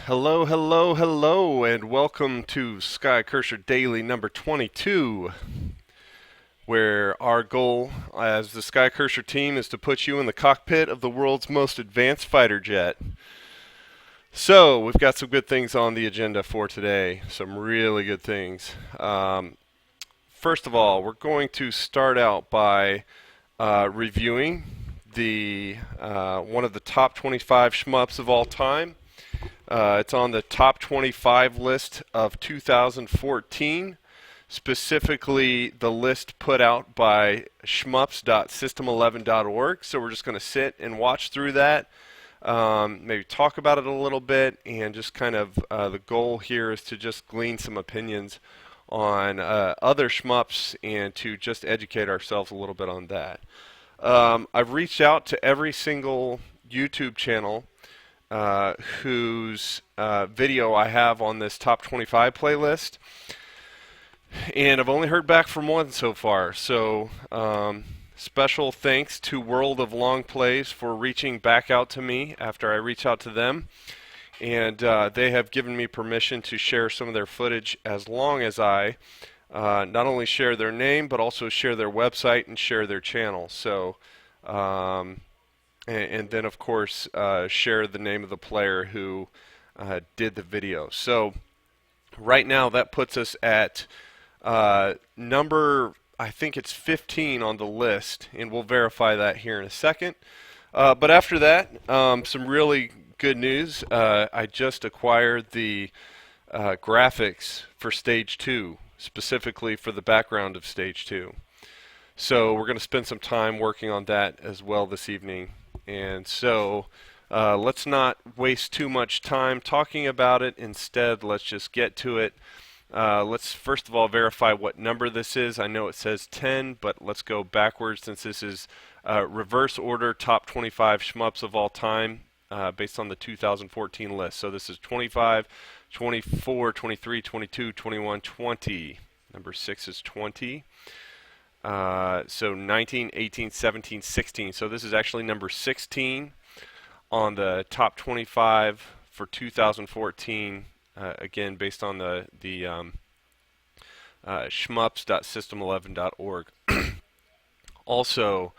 Hello, hello, hello, and welcome to Skycurser Daily number 22, where our goal as the Skycurser team is to put you in the cockpit of the world's most advanced fighter jet. So, we've got some good things on the agenda for today, some really good things. First of all, we're going to start out by reviewing the one of the top 25 shmups of all time. It's on the top 25 list of 2014, specifically the list put out by shmups.system11.org. So we're just going to sit and watch through that, maybe talk about it a little bit, and just kind of the goal here is to just glean some opinions on other shmups and to just educate ourselves a little bit on that. I've reached out to every single YouTube channel whose video I have on this top 25 playlist, and I've only heard back from one so far. So special thanks to World of Long Plays for reaching back out to me after I reached out to them, and they have given me permission to share some of their footage as long as I not only share their name but also share their website and share their channel. So and then of course share the name of the player who did the video. So right now that puts us at number, I think it's 15 on the list, and we'll verify that here in a second. But after that, some really good news. I just acquired the graphics for Stage 2, specifically for the background of Stage 2. So we're going to spend some time working on that as well this evening. And so let's not waste too much time talking about it. Instead, let's just get to it. Let's first of all verify what number this is. I know it says 10, but let's go backwards since this is reverse order top 25 shmups of all time based on the 2014 list. So this is 25, 24, 23, 22, 21, 20. Number 6 is 20. So 19, 18, 17, 16. So this is actually number 16 on the top 25 for 2014. Again, based on the shmups.system11.org. Also,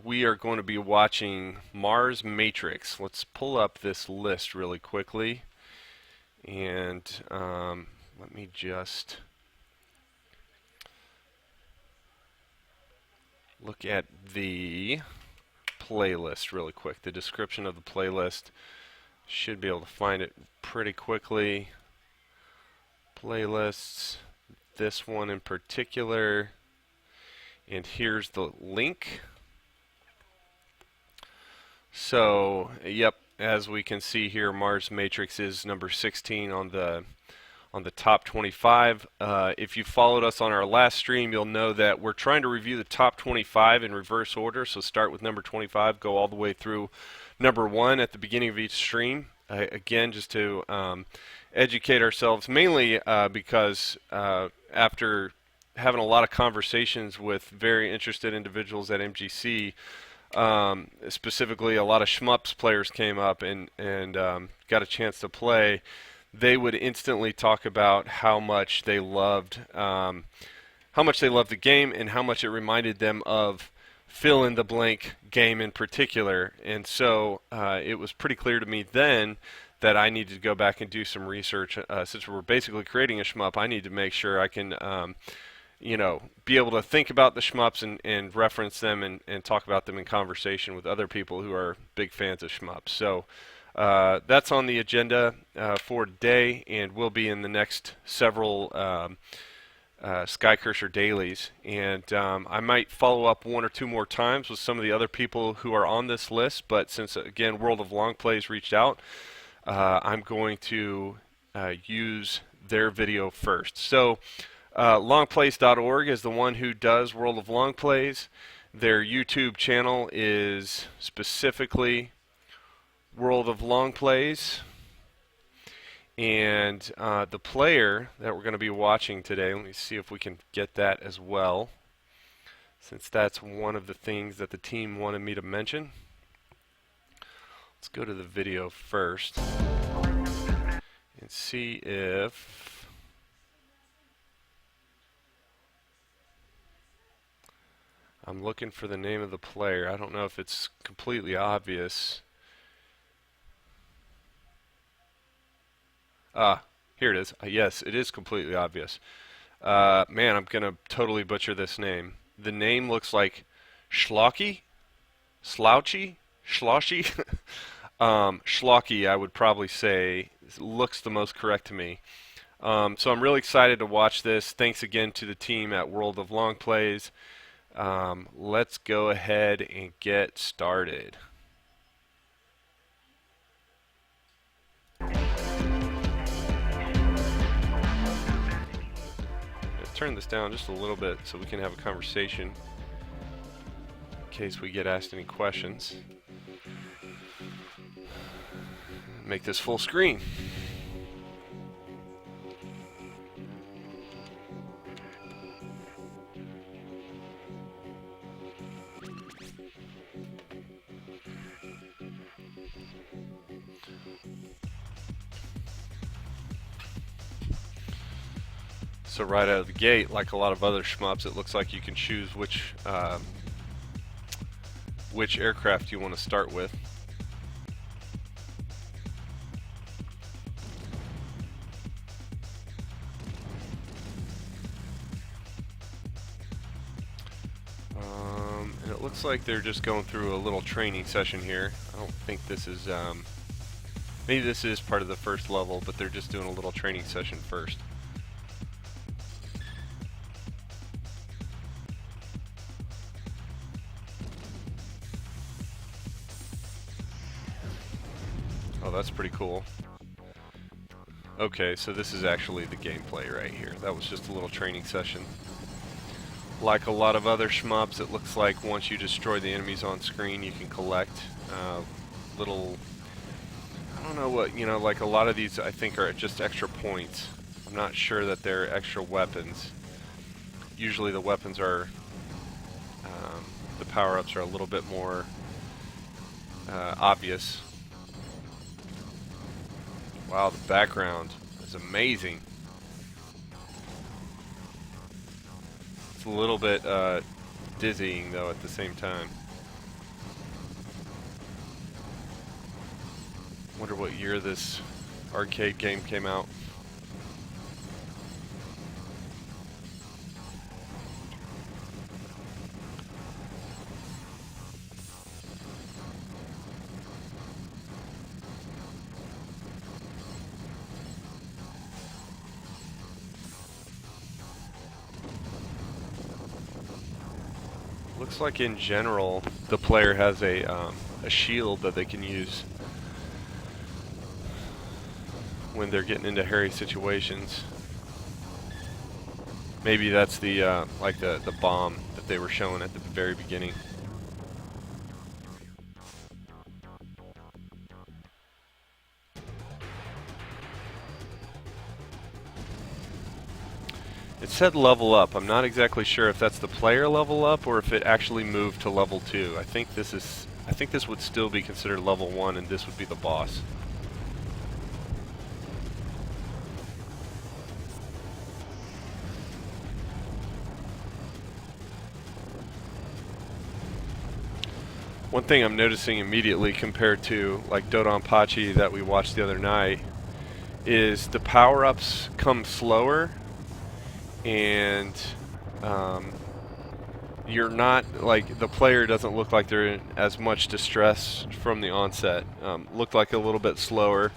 we are going to be watching Mars Matrix. Let's pull up this list really quickly, and let me just look at the playlist really quick. The description of the playlist, should be able to find it pretty quickly. Playlists, this one in particular, and here's the link. So, yep, as we can see here, Mars Matrix is number 16 on the top 25. If you followed us on our last stream, you'll know that we're trying to review the top 25 in reverse order. So start with number 25, go all the way through number 1 at the beginning of each stream. Again, just to educate ourselves, mainly because after having a lot of conversations with very interested individuals at MGC, specifically a lot of shmups players came up and got a chance to play. They would instantly talk about how much they loved the game and how much it reminded them of fill in the blank game in particular. And so it was pretty clear to me then that I needed to go back and do some research. Since we're basically creating a shmup, I need to make sure I can be able to think about the shmups and reference them and talk about them in conversation with other people who are big fans of shmups. So that's on the agenda for today, and will be in the next several Skycurser dailies. And I might follow up one or two more times with some of the other people who are on this list, but since, again, World of Long Plays reached out, I'm going to use their video first. So longplays.org is the one who does World of Long Plays. Their YouTube channel is specifically World of Long Plays, and the player that we're going to be watching today, let me see if we can get that as well, since that's one of the things that the team wanted me to mention. Let's go to the video first. and see if I'm looking for the name of the player. I don't know if it's completely obvious. Ah, here it is. Yes, it is completely obvious. Man, I'm going to totally butcher this name. The name looks like Schlocky? Slouchy? Schloshy? Schlocky, I would probably say, looks the most correct to me. So I'm really excited to watch this. Thanks again to the team at World of Long Plays. Let's go ahead and get started. Turn this down just a little bit so we can have a conversation in case we get asked any questions. Make this full screen. So right out of the gate, like a lot of other shmups, it looks like you can choose which aircraft you want to start with. And it looks like they're just going through a little training session here. I don't think this is, maybe this is part of the first level, but they're just doing a little training session first. Oh, that's pretty cool. Okay, so this is actually the gameplay right here. That was just a little training session. Like a lot of other shmups, it looks like once you destroy the enemies on screen, you can collect little, I don't know what, like a lot of these I think are just extra points. I'm not sure that they're extra weapons. Usually the weapons are, the power-ups are a little bit more obvious. Wow, the background is amazing. It's a little bit dizzying though at the same time. Wonder what year this arcade game came out. Looks like in general the player has a shield that they can use when they're getting into hairy situations. Maybe that's the like the bomb that they were showing at the very beginning. It said level up. I'm not exactly sure if that's the player level up or if it actually moved to level 2. I think this would still be considered level 1 and this would be the boss. One thing I'm noticing immediately compared to like Dodonpachi that we watched the other night is the power-ups come slower. And you're not, like, the player doesn't look like they're in as much distress from the onset. Looked like a little bit slower,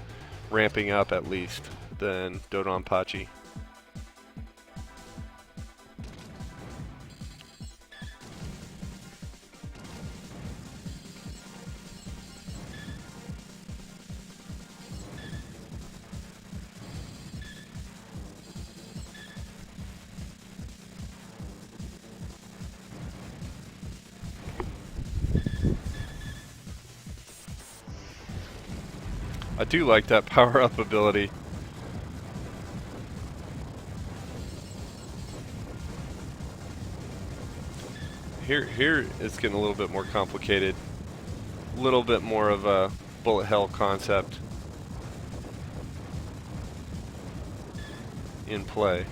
ramping up at least, than Dodonpachi. I do like that power-up ability. Here it's getting a little bit more complicated. A little bit more of a bullet hell concept. in play.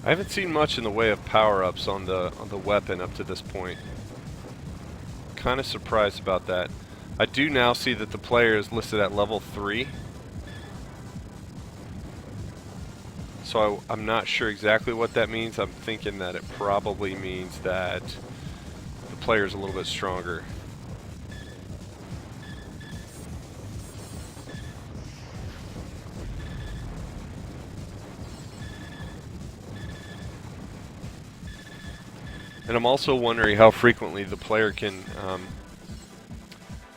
I haven't seen much in the way of power-ups on the weapon up to this point. Kind of surprised about that. I do now see that the player is listed at level 3. So I'm not sure exactly what that means. I'm thinking that it probably means that the player is a little bit stronger. And I'm also wondering how frequently the player can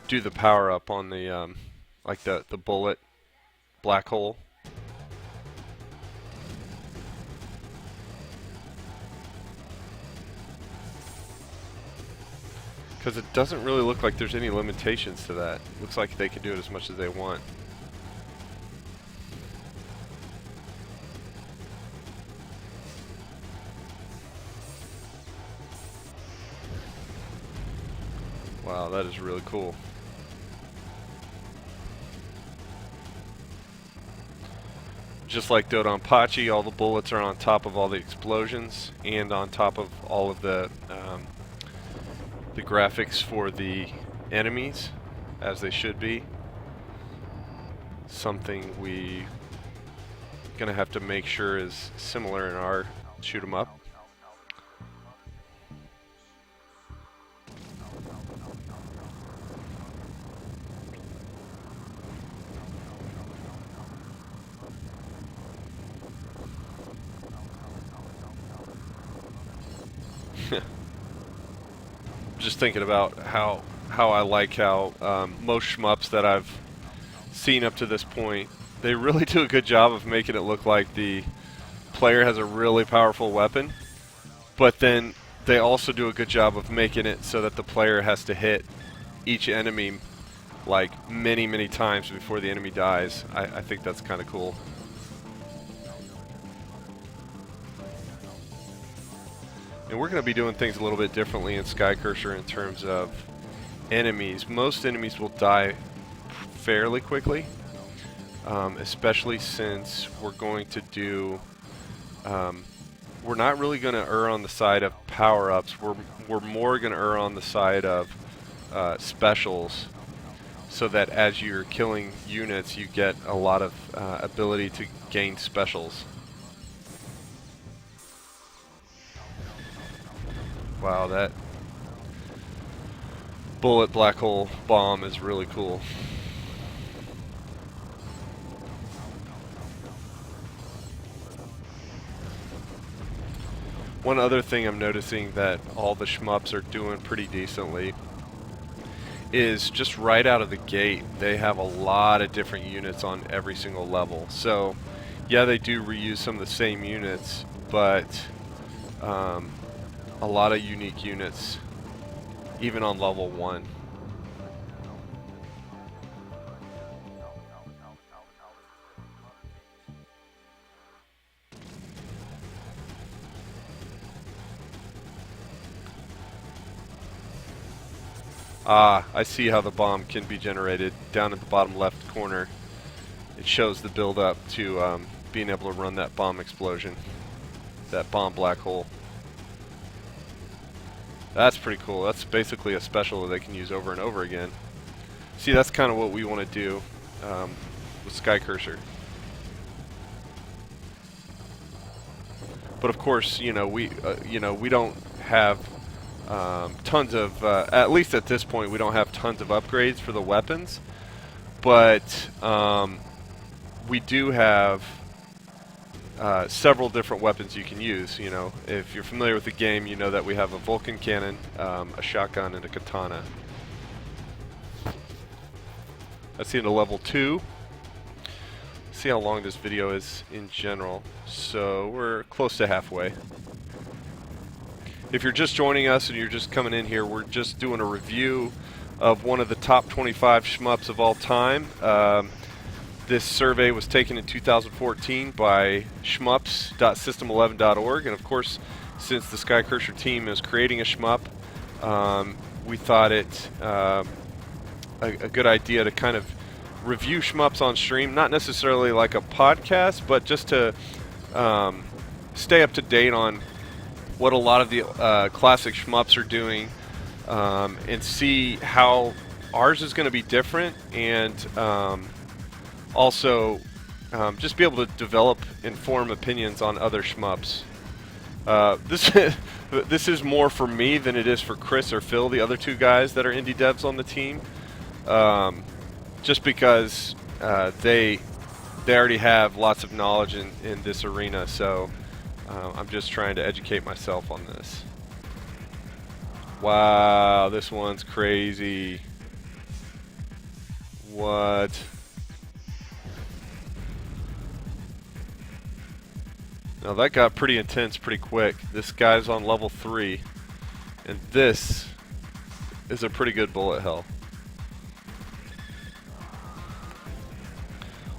do the power up on the like the bullet black hole. Because it doesn't really look like there's any limitations to that. It looks like they can do it as much as they want. Wow, that is really cool. Just like Dodonpachi, all the bullets are on top of all the explosions and on top of all of the graphics for the enemies, as they should be. Something we gonna have to make sure is similar in our shoot 'em up. Just thinking about how I like how most shmups that I've seen up to this point, they really do a good job of making it look like the player has a really powerful weapon, but then they also do a good job of making it so that the player has to hit each enemy like many times before the enemy dies. I think that's kind of cool. And we're going to be doing things a little bit differently in Skycurser in terms of enemies. Most enemies will die fairly quickly, especially since we're going to do... we're not really going to err on the side of power-ups. We're more going to err on the side of specials, so that as you're killing units, you get a lot of ability to gain specials. Wow, that bullet black hole bomb is really cool. One other thing I'm noticing that all the shmups are doing pretty decently is just right out of the gate, they have a lot of different units on every single level. So, yeah, they do reuse some of the same units, but a lot of unique units, even on level 1. Ah, I see how the bomb can be generated. Down at the bottom left corner, it shows the build up to being able to run that bomb explosion, that bomb black hole. That's pretty cool. That's basically a special that they can use over and over again. See, that's kind of what we want to do with Skycurser. But of course, you know, we don't have tons of, at least at this point, we don't have tons of upgrades for the weapons. but we do have several different weapons you can use. You know, if you're familiar with the game, you know that we have a Vulcan cannon, a shotgun, and a katana. That's the end of level 2. See how long this video is in general. So we're close to halfway. If you're just joining us and you're just coming in here, we're just doing a review of one of the top 25 shmups of all time. This survey was taken in 2014 by shmups.system11.org, and of course, since the Skycurser team is creating a shmup, we thought it a good idea to kind of review shmups on stream, not necessarily like a podcast, but just to stay up to date on what a lot of the classic shmups are doing, and see how ours is going to be different, and also just be able to develop informed opinions on other shmups. This is more for me than it is for Chris or Phil, the other two guys that are indie devs on the team. Just because they already have lots of knowledge in this arena, so I'm just trying to educate myself on this. Wow, this one's crazy. What? Now that got pretty intense pretty quick. This guy's on level 3, and this is a pretty good bullet hell.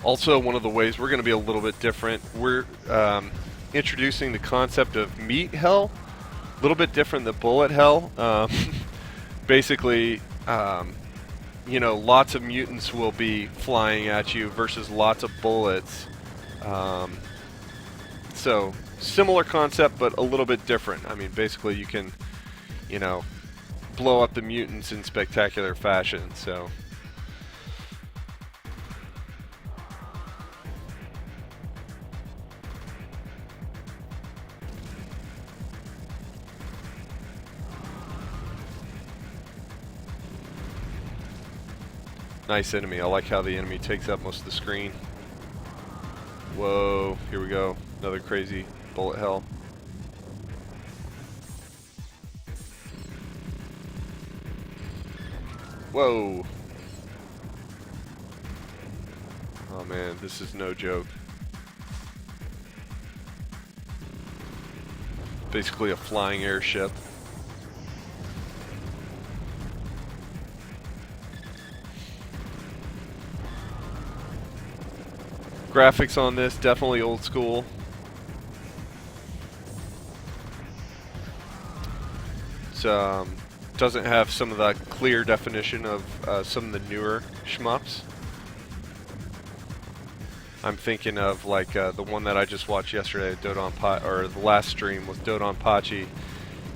Also, one of the ways we're going to be a little bit different, we're introducing the concept of meat hell, a little bit different than bullet hell. Basically, you know, lots of mutants will be flying at you versus lots of bullets. So, similar concept, but a little bit different. I mean, basically you can, you know, blow up the mutants in spectacular fashion, so... Nice enemy. I like how the enemy takes up most of the screen. Whoa, here we go. Another crazy bullet hell. Whoa. Oh man, this is no joke. Basically a flying airship. Graphics on this, definitely old school. It doesn't have some of the clear definition of some of the newer shmups. I'm thinking of like the one that I just watched yesterday, or the last stream with Dodon Pachi,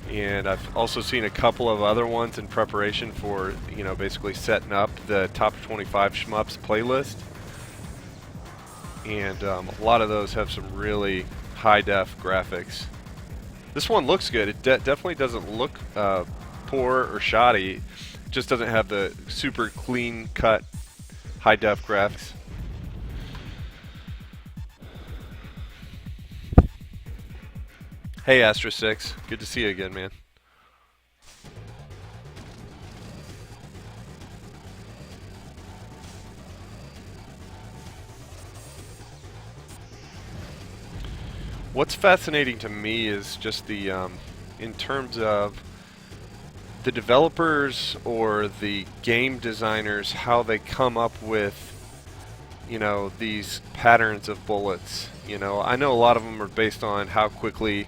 and I've also seen a couple of other ones in preparation for, you know, basically setting up the top 25 shmups playlist. And a lot of those have some really high-def graphics. This one looks good. It definitely doesn't look poor or shoddy. It just doesn't have the super clean-cut high-def graphics. Hey, Astra6. Good to see you again, man. What's fascinating to me is just the, in terms of the developers or the game designers, how they come up with, you know, these patterns of bullets. You know, I know a lot of them are based on how quickly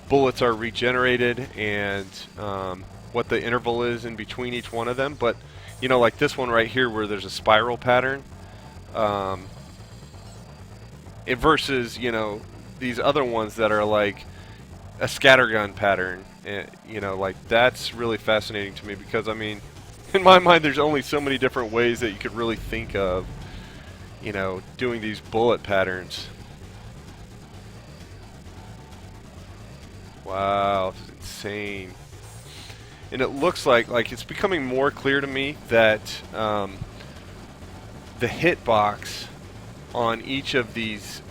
bullets are regenerated and what the interval is in between each one of them. But, you know, like this one right here where there's a spiral pattern, versus, you know, these other ones that are like a scattergun pattern. You know, like that's really fascinating to me because, I mean, in my mind there's only so many different ways that you could really think of, you know, doing these bullet patterns. Wow, this is insane. And it looks like it's becoming more clear to me that the hitbox on each of these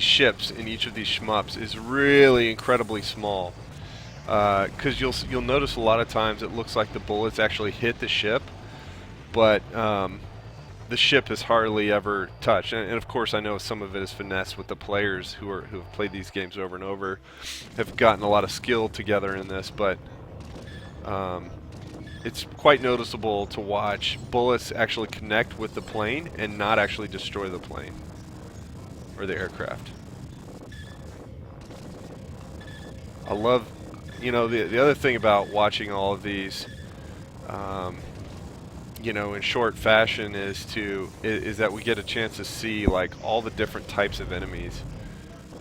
ships in each of these shmups is really incredibly small. Because you'll notice a lot of times it looks like the bullets actually hit the ship, but the ship is hardly ever touched. And of course, I know some of it is finesse with the players who have played these games over and over, have gotten a lot of skill together in this, but it's quite noticeable to watch bullets actually connect with the plane and not actually destroy the plane or the aircraft. I love, you know, the other thing about watching all of these, you know, in short fashion is that we get a chance to see like all the different types of enemies.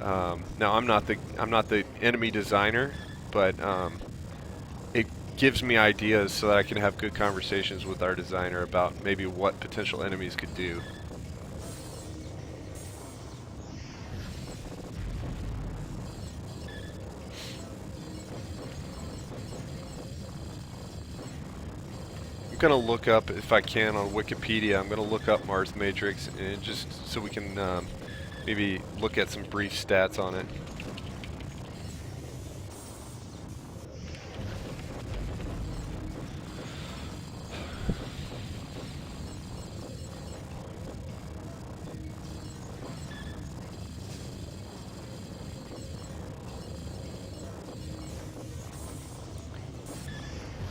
Now I'm not the enemy designer, but it gives me ideas so that I can have good conversations with our designer about maybe what potential enemies could do. I'm going to look up, if I can, on Wikipedia, I'm going to look up Mars Matrix, and just so we can maybe look at some brief stats on it.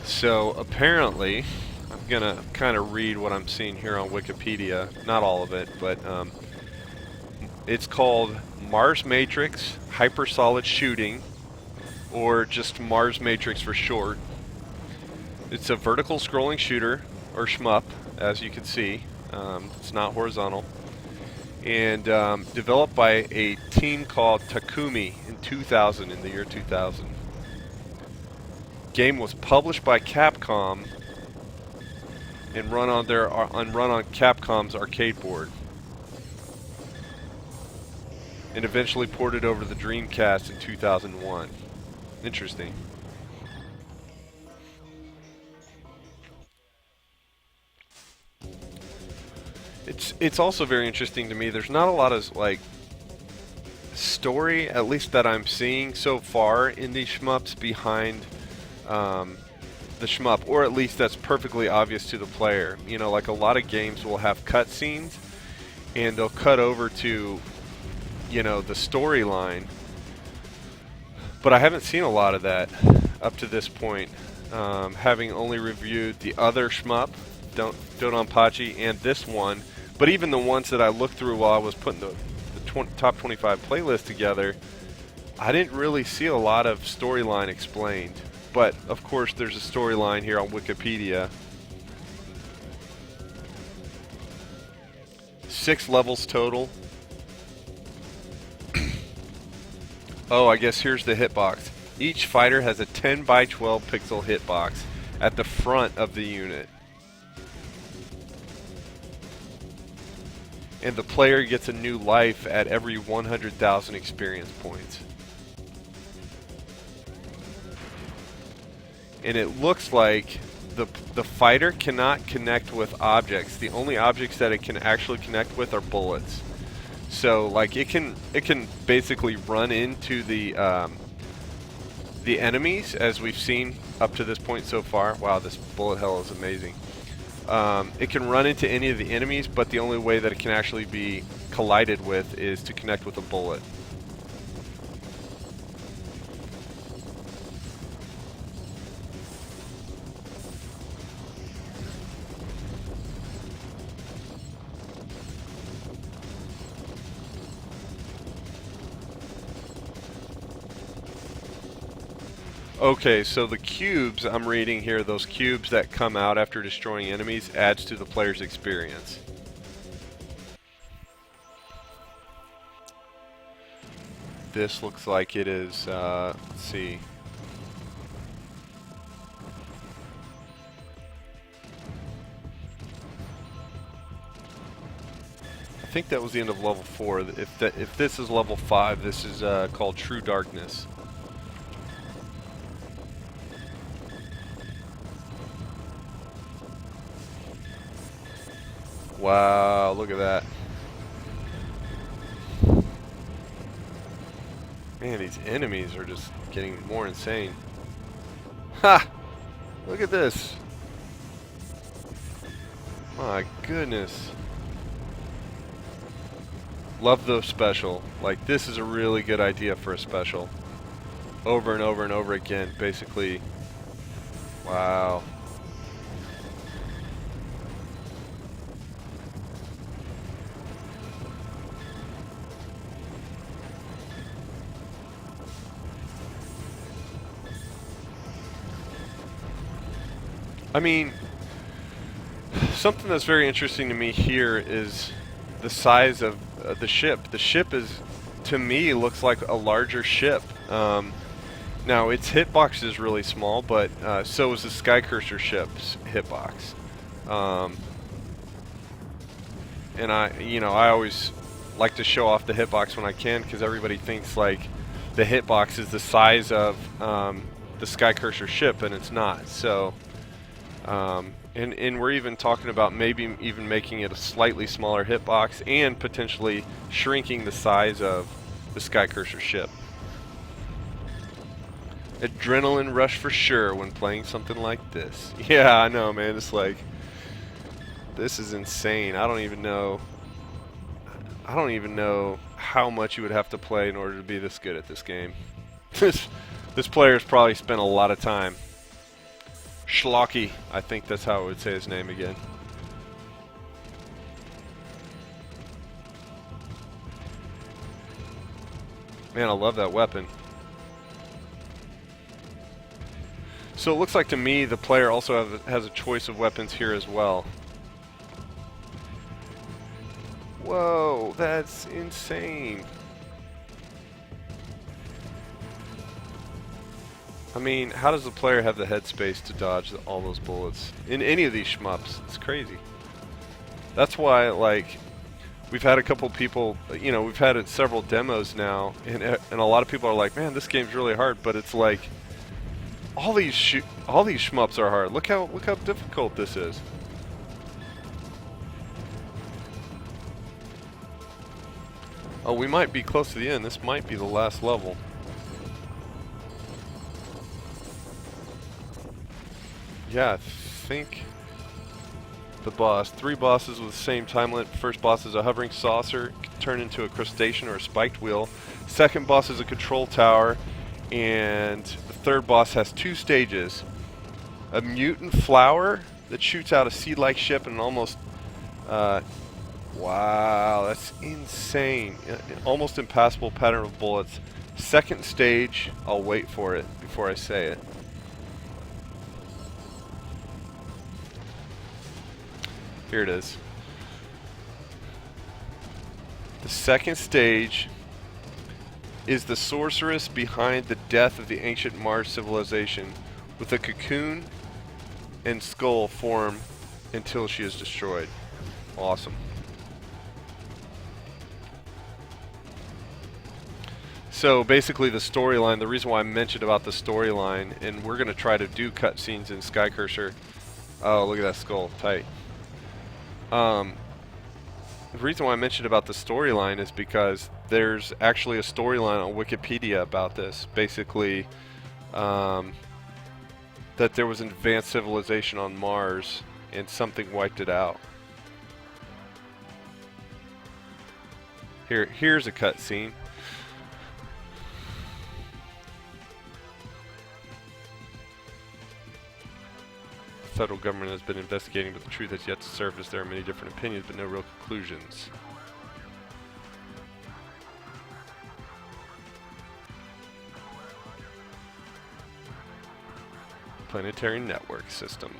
So apparently, I'm going to kind of read what I'm seeing here on Wikipedia, not all of it, but it's called Mars Matrix Hypersolid Shooting, or just Mars Matrix for short. It's a vertical scrolling shooter, or shmup, as you can see. It's not horizontal. And developed by a team called Takumi in 2000, in the year 2000. Game was published by Capcom and run on Capcom's arcade board, and eventually ported over to the Dreamcast in 2001. Interesting. It's also very interesting to me. There's not a lot of like story, at least that I'm seeing so far in these shmups behind the shmup, or at least that's perfectly obvious to the player. You know, like a lot of games will have cutscenes and they'll cut over to, you know, the storyline, but I haven't seen a lot of that up to this point, having only reviewed the other shmup, Dodonpachi, and this one. But even the ones that I looked through while I was putting the top 25 playlist together, I didn't really see a lot of storyline explained. But of course there's a storyline here on Wikipedia. 6 levels total. Oh, I guess here's the hitbox. Each fighter has a 10 by 12 pixel hitbox at the front of the unit. And the player gets a new life at every 100,000 experience points. And it looks like the fighter cannot connect with objects. The only objects that it can actually connect with are bullets. So like it can basically run into the enemies, as we've seen up to this point so far. Wow, this bullet hell is amazing. It can run into any of the enemies, but the only way that it can actually be collided with is to connect with a bullet. Okay, so the cubes I'm reading here, those cubes that come out after destroying enemies, adds to the player's experience. This looks like it is, let's see. I think that was the end of level 4. If this is level 5, this is called True Darkness. Wow, look at that. Man, these enemies are just getting more insane. Ha! Look at this. My goodness. Love the special. Like, this is a really good idea for a special. Over and over and over again, basically. Wow. I mean, something that's very interesting to me here is the size of the ship. The ship is, to me, looks like a larger ship. Now, its hitbox is really small, but so is the Skycurser ship's hitbox. And I always like to show off the hitbox when I can, because everybody thinks like the hitbox is the size of the Skycurser ship, and it's not. So, and we're even talking about maybe even making it a slightly smaller hitbox and potentially shrinking the size of the Skycurser ship. Adrenaline rush for sure when playing something like this. Yeah, I know, man. It's like, this is insane. I don't even know how much you would have to play in order to be this good at this game. This player's probably spent a lot of time. Schlocky, I think that's how I would say his name again. Man, I love that weapon. So it looks like to me the player also has a choice of weapons here as well. Whoa, that's insane. I mean, how does the player have the headspace to dodge all those bullets in any of these shmups? It's crazy. That's why, like, we've had a couple people, you know, we've had it several demos now, and a lot of people are like, man, this game's really hard, but it's like, all these shmups are hard. Look how difficult this is. Oh, we might be close to the end. This might be the last level. Yeah, I think the boss. 3 bosses with the same time limit. First boss is a hovering saucer, turned into a crustacean or a spiked wheel. Second boss is a control tower, and the third boss has 2 stages. A mutant flower that shoots out a seed-like ship and almost... wow, that's insane. An almost impassable pattern of bullets. Second stage, I'll wait for it before I say it. Here it is. The second stage is the sorceress behind the death of the ancient Mars civilization, with a cocoon and skull form until she is destroyed. Awesome. So basically the storyline, the reason why I mentioned about the storyline, and we're going to try to do cutscenes in Skycurser. Oh, look at that skull. Tight. The reason why I mentioned about the storyline is because there's actually a storyline on Wikipedia about this. Basically, that there was an advanced civilization on Mars and something wiped it out. Here's a cutscene. The federal government has been investigating, but the truth has yet to surface. There are many different opinions, but no real conclusions. Planetary network system.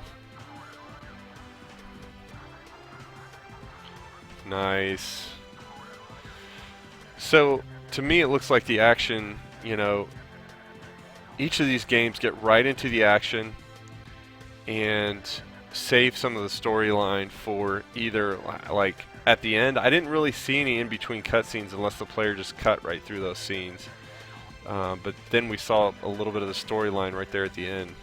Nice. So, to me, it looks like the action, you know, each of these games get right into the action and save some of the storyline for either, like, at the end. I didn't really see any in-between cutscenes unless the player just cut right through those scenes. But then we saw a little bit of the storyline right there at the end.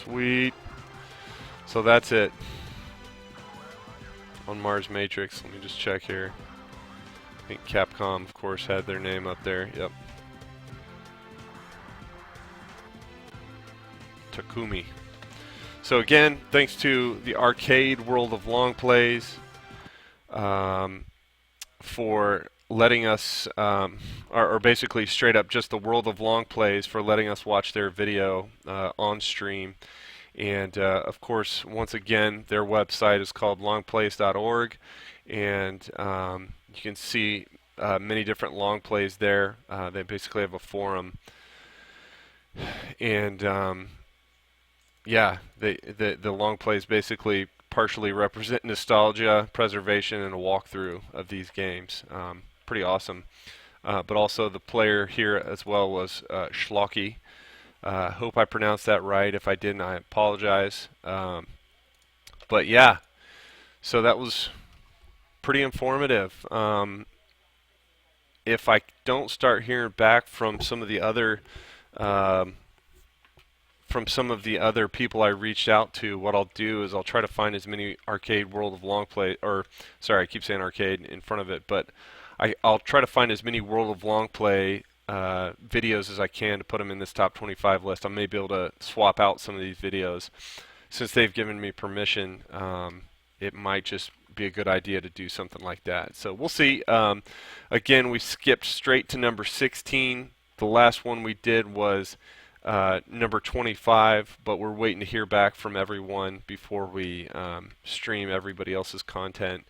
Sweet. So that's it on Mars Matrix. Let me just check here. I think Capcom, of course, had their name up there. Yep. Takumi. So again, thanks to the arcade World of Long Plays for letting us, or basically straight up just the World of Long Plays for letting us watch their video on stream. And of course, once again, their website is called longplays.org, and you can see many different long plays there. They basically have a forum, and yeah, the long plays basically partially represent nostalgia, preservation, and a walkthrough of these games. Pretty awesome. But also the player here as well was Schlocky. Hope I pronounced that right. If I didn't, I apologize. But yeah, so that was pretty informative. If I don't start hearing back from some of the other people I reached out to, what I'll do is I'll try to find as many arcade World of Long Play, or sorry, I keep saying arcade in front of it, but I'll try to find as many World of Long Play videos as I can to put them in this top 25 list. I may be able to swap out some of these videos. Since they've given me permission, it might just be a good idea to do something like that. So we'll see. Again, we skipped straight to number 16. The last one we did was number 25, but we're waiting to hear back from everyone before we stream everybody else's content.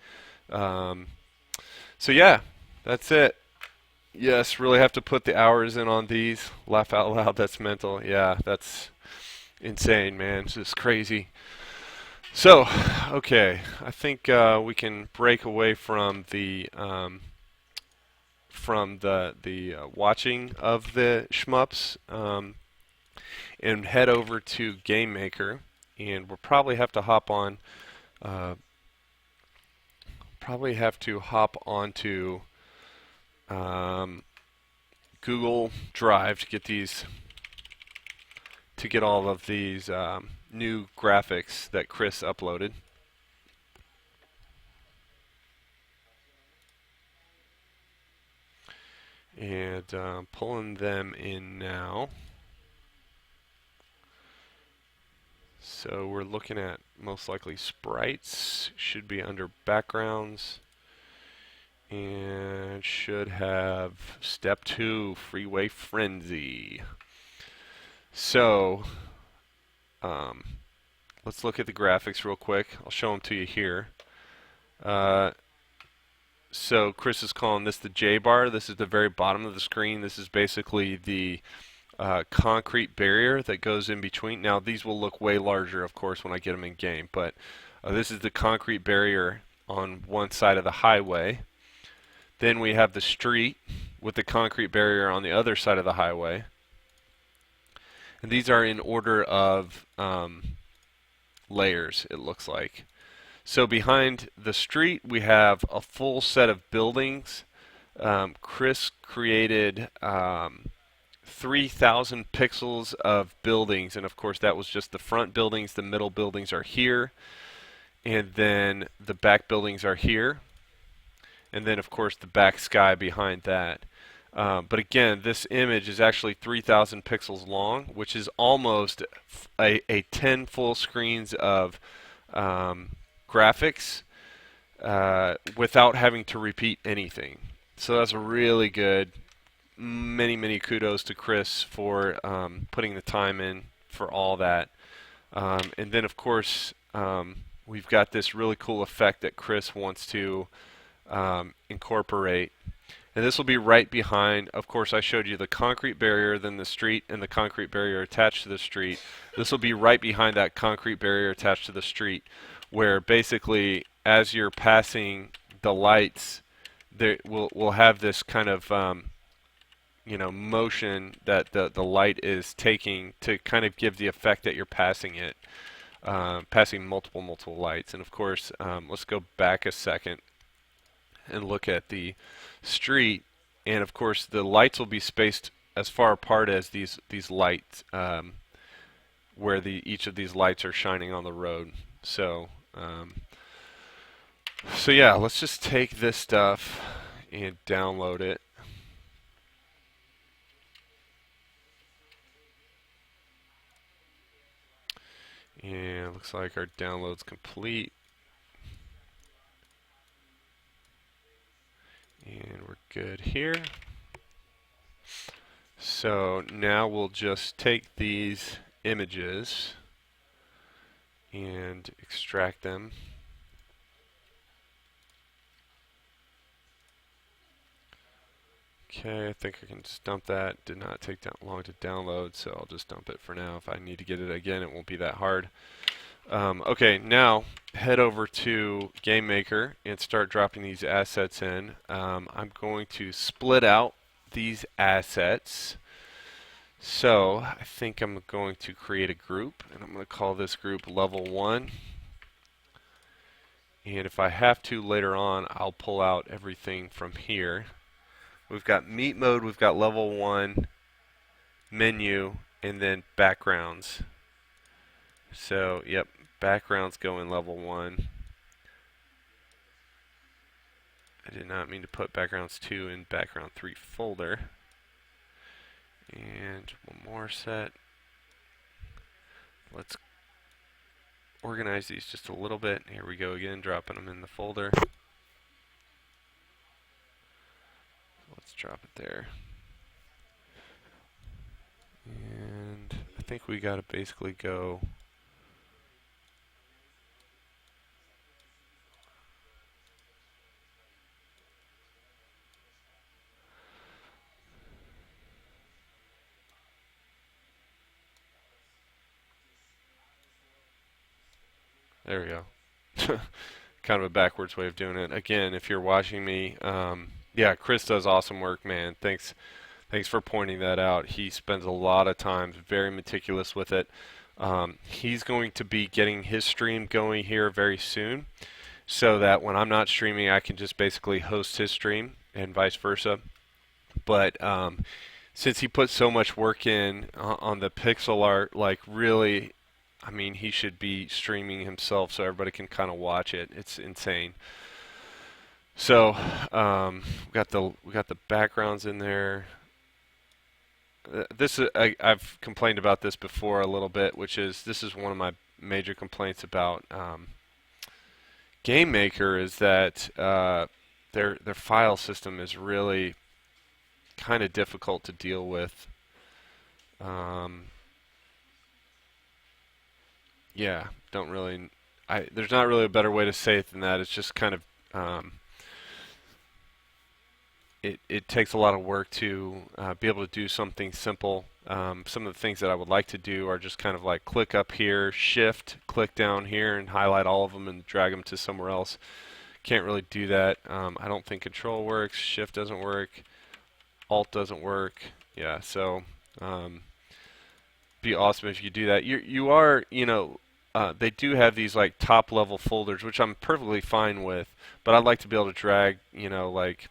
So yeah, that's it. Yes, really have to put the hours in on these. Laugh out loud, that's mental. Yeah, that's insane, man. It's just crazy. So, okay, I think we can break away from the watching of the shmups and head over to Game Maker, and we'll probably have to hop on. Onto Google Drive to get all of these new graphics that Chris uploaded. And pulling them in now. So we're looking at most likely sprites, should be under backgrounds, and should have step 2, Freeway Frenzy. So let's look at the graphics real quick. I'll show them to you here. So Chris is calling this the J bar. This is the very bottom of the screen. This is basically the concrete barrier that goes in between. Now these will look way larger, of course, when I get them in game, but this is the concrete barrier on one side of the highway. Then we have the street with the concrete barrier on the other side of the highway. And these are in order of layers, it looks like. So behind the street we have a full set of buildings. Chris created 3,000 pixels of buildings, and of course that was just the front buildings. The middle buildings are here, and then the back buildings are here, and then of course the back sky behind that. But again, this image is actually 3,000 pixels long, which is almost a 10 full screens of graphics without having to repeat anything. So that's really good. Many kudos to Chris for putting the time in for all that. And then of course we've got this really cool effect that Chris wants to incorporate. And this will be right behind, of course I showed you the concrete barrier, then the street, and the concrete barrier attached to the street. This will be right behind that concrete barrier attached to the street, where basically as you're passing the lights, we'll have this kind of motion that the light is taking to kind of give the effect that you're passing it, passing multiple lights. And of course, let's go back a second and look at the street, and of course the lights will be spaced as far apart as these light where each of these lights are shining on the road. So so yeah, let's just take this stuff and download it. And looks like our download's complete. And we're good here. So now we'll just take these images and extract them. Okay, I think I can just dump that. Did not take that long to download, so I'll just dump it for now. If I need to get it again, it won't be that hard. Okay, now head over to GameMaker and start dropping these assets in. I'm going to split out these assets. So I think I'm going to create a group, and I'm going to call this group Level 1. And if I have to later on, I'll pull out everything from here. We've got Meet Mode, we've got Level 1, Menu, and then Backgrounds. So, yep, backgrounds go in Level 1. I did not mean to put Backgrounds 2 in Background 3 folder. And one more set. Let's organize these just a little bit. Here we go again, dropping them in the folder. Let's drop it there. And I think we got to basically go there we go. Kind of a backwards way of doing it. Again, if you're watching me, yeah, Chris does awesome work, man. Thanks for pointing that out. He spends a lot of time, very meticulous with it. He's going to be getting his stream going here very soon, so that when I'm not streaming, I can just basically host his stream and vice versa. But since he put so much work in on the pixel art, like really, I mean, he should be streaming himself so everybody can kind of watch it. It's insane. So we got the backgrounds in there. I've complained about this before a little bit, which is this is one of my major complaints about GameMaker is that their file system is really kind of difficult to deal with. Yeah, don't really. There's not really a better way to say it than that. It's just kind of it takes a lot of work to be able to do something simple. Some of the things that I would like to do are just kind of like click up here, shift, click down here, and highlight all of them and drag them to somewhere else. Can't really do that. I don't think control works, shift doesn't work, alt doesn't work. Yeah, so be awesome if you do that. You are, you know, they do have these like top level folders, which I'm perfectly fine with, but I'd like to be able to drag, you know, like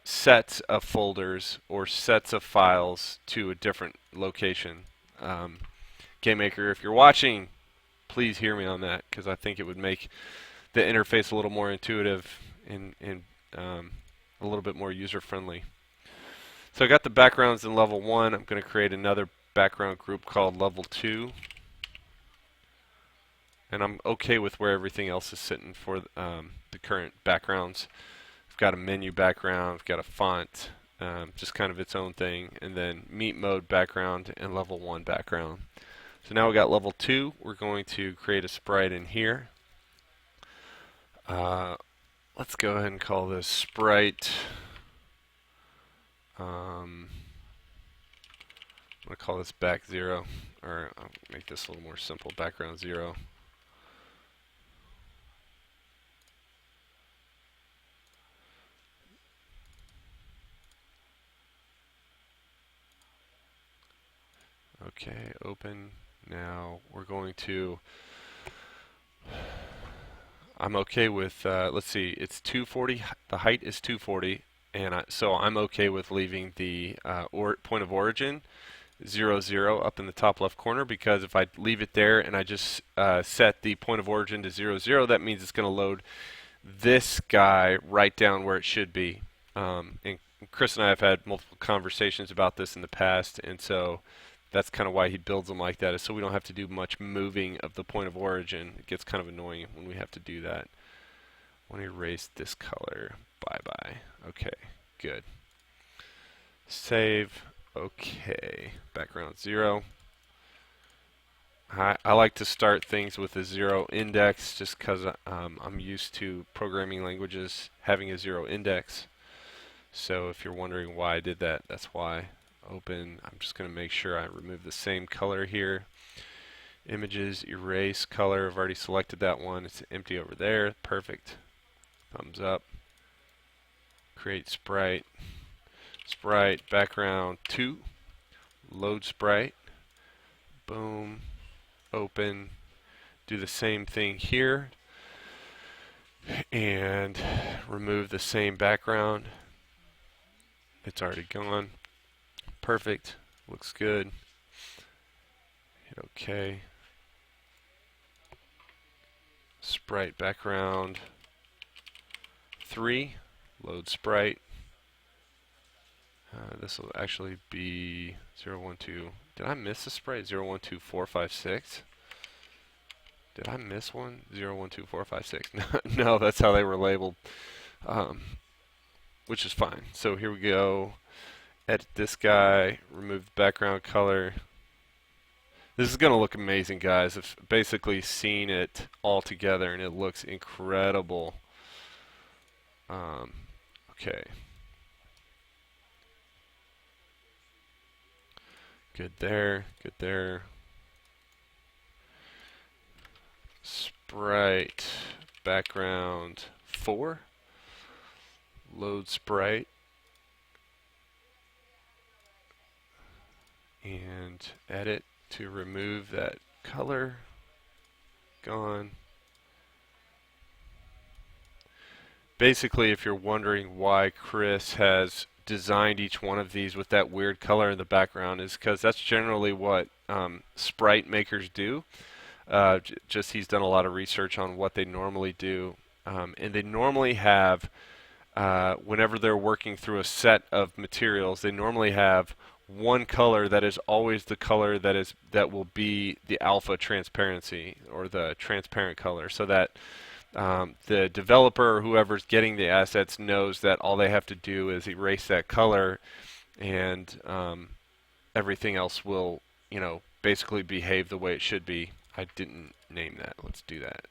sets of folders or sets of files to a different location. GameMaker, if you're watching, please hear me on that, because I think it would make the interface a little more intuitive and a little bit more user-friendly. So I got the backgrounds in level 1. I'm going to create another background group called level 2. And I'm okay with where everything else is sitting for the current backgrounds. I've got a menu background, I've got a font, just kind of its own thing, and then Meet Mode background and level 1 background. So now we got level 2. We're going to create a sprite in here. Let's go ahead and call this sprite. I'm going to call this back 0, or I'll make this a little more simple, background 0. Okay, open. Now we're going to, I'm okay with, let's see, it's 240, the height is 240, and so I'm okay with leaving the point of origin 0, 0 up in the top left corner, because if I leave it there and I just set the point of origin to 0, 0, that means it's going to load this guy right down where it should be. And Chris and I have had multiple conversations about this in the past, and so that's kind of why he builds them like that, is so we don't have to do much moving of the point of origin. It gets kind of annoying when we have to do that. I want to erase this color. Bye-bye. Okay, good. Save. Okay. Background 0. I like to start things with a 0 index just because I'm used to programming languages having a 0 index. So if you're wondering why I did that, that's why. Open. I'm just going to make sure I remove the same color here. Images, erase color. I've already selected that one. It's empty over there. Perfect. Thumbs up. Create sprite. Sprite background 2. Load sprite. Boom. Open. Do the same thing here. And remove the same background. It's already gone. Perfect. Looks good. Hit OK. Sprite background 3. Load sprite. This will actually be 0, 1, 2. Did I miss a sprite? 0, 1, 2, 4, 5, 6. Did I miss one? 0, 1, 2, 4, 5, 6. No, that's how they were labeled, which is fine. So here we go. Edit this guy. Remove the background color. This is going to look amazing, guys. I've basically seen it all together, and it looks incredible. Okay. Good there. Good there. Sprite background 4. Load sprite. And edit to remove that color. Gone. Basically, if you're wondering why Chris has designed each one of these with that weird color in the background, is because that's generally what sprite makers do. Just he's done a lot of research on what they normally do, and they normally have, whenever they're working through a set of materials, they normally have one color that is always the color that will be the alpha transparency, or the transparent color, so that the developer or whoever's getting the assets knows that all they have to do is erase that color, and everything else will, basically behave the way it should be. I didn't name that. Let's do that.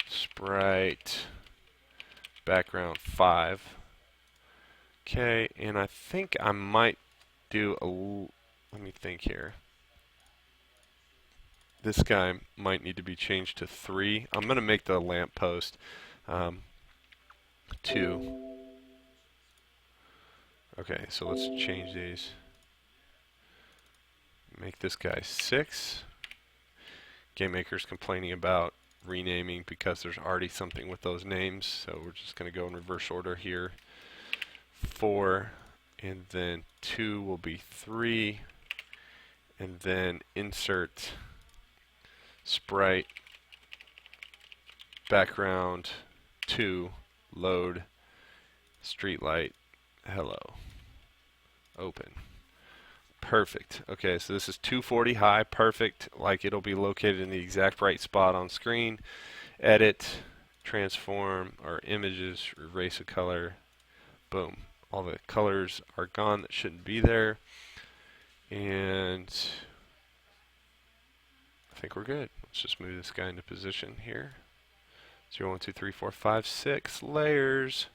Sprite background 5. Okay, and I think I might do let me think here. This guy might need to be changed to 3. I'm going to make the lamppost 2. Okay, so let's change these. Make this guy 6. Game Maker's complaining about renaming because there's already something with those names, so we're just going to go in reverse order here. 4, and then 2 will be 3, and then insert sprite background 2, load streetlight hello. Open. Perfect. Okay, so this is 240 high, perfect, like it'll be located in the exact right spot on screen. Edit, transform, or images, erase a color. Boom. All the colors are gone that shouldn't be there. And I think we're good. Let's just move this guy into position here. 0, 1, 2, 3, 4, 5, 6 layers.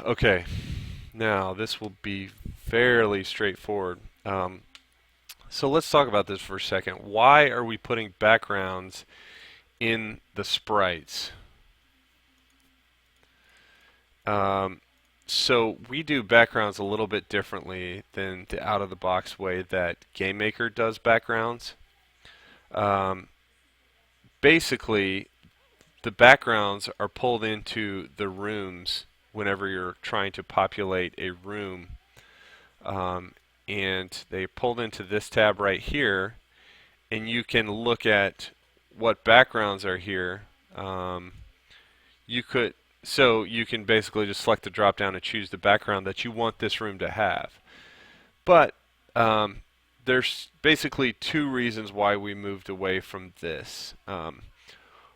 Okay, now this will be fairly straightforward. So let's talk about this for a second. Why are we putting backgrounds in the sprites? So we do backgrounds a little bit differently than the out-of-the-box way that GameMaker does backgrounds. Basically, the backgrounds are pulled into the rooms whenever you're trying to populate a room and they pulled into this tab right here, and you can look at what backgrounds are here. You could So you can basically just select the drop down and choose the background that you want this room to have. But there's basically two reasons why we moved away from this.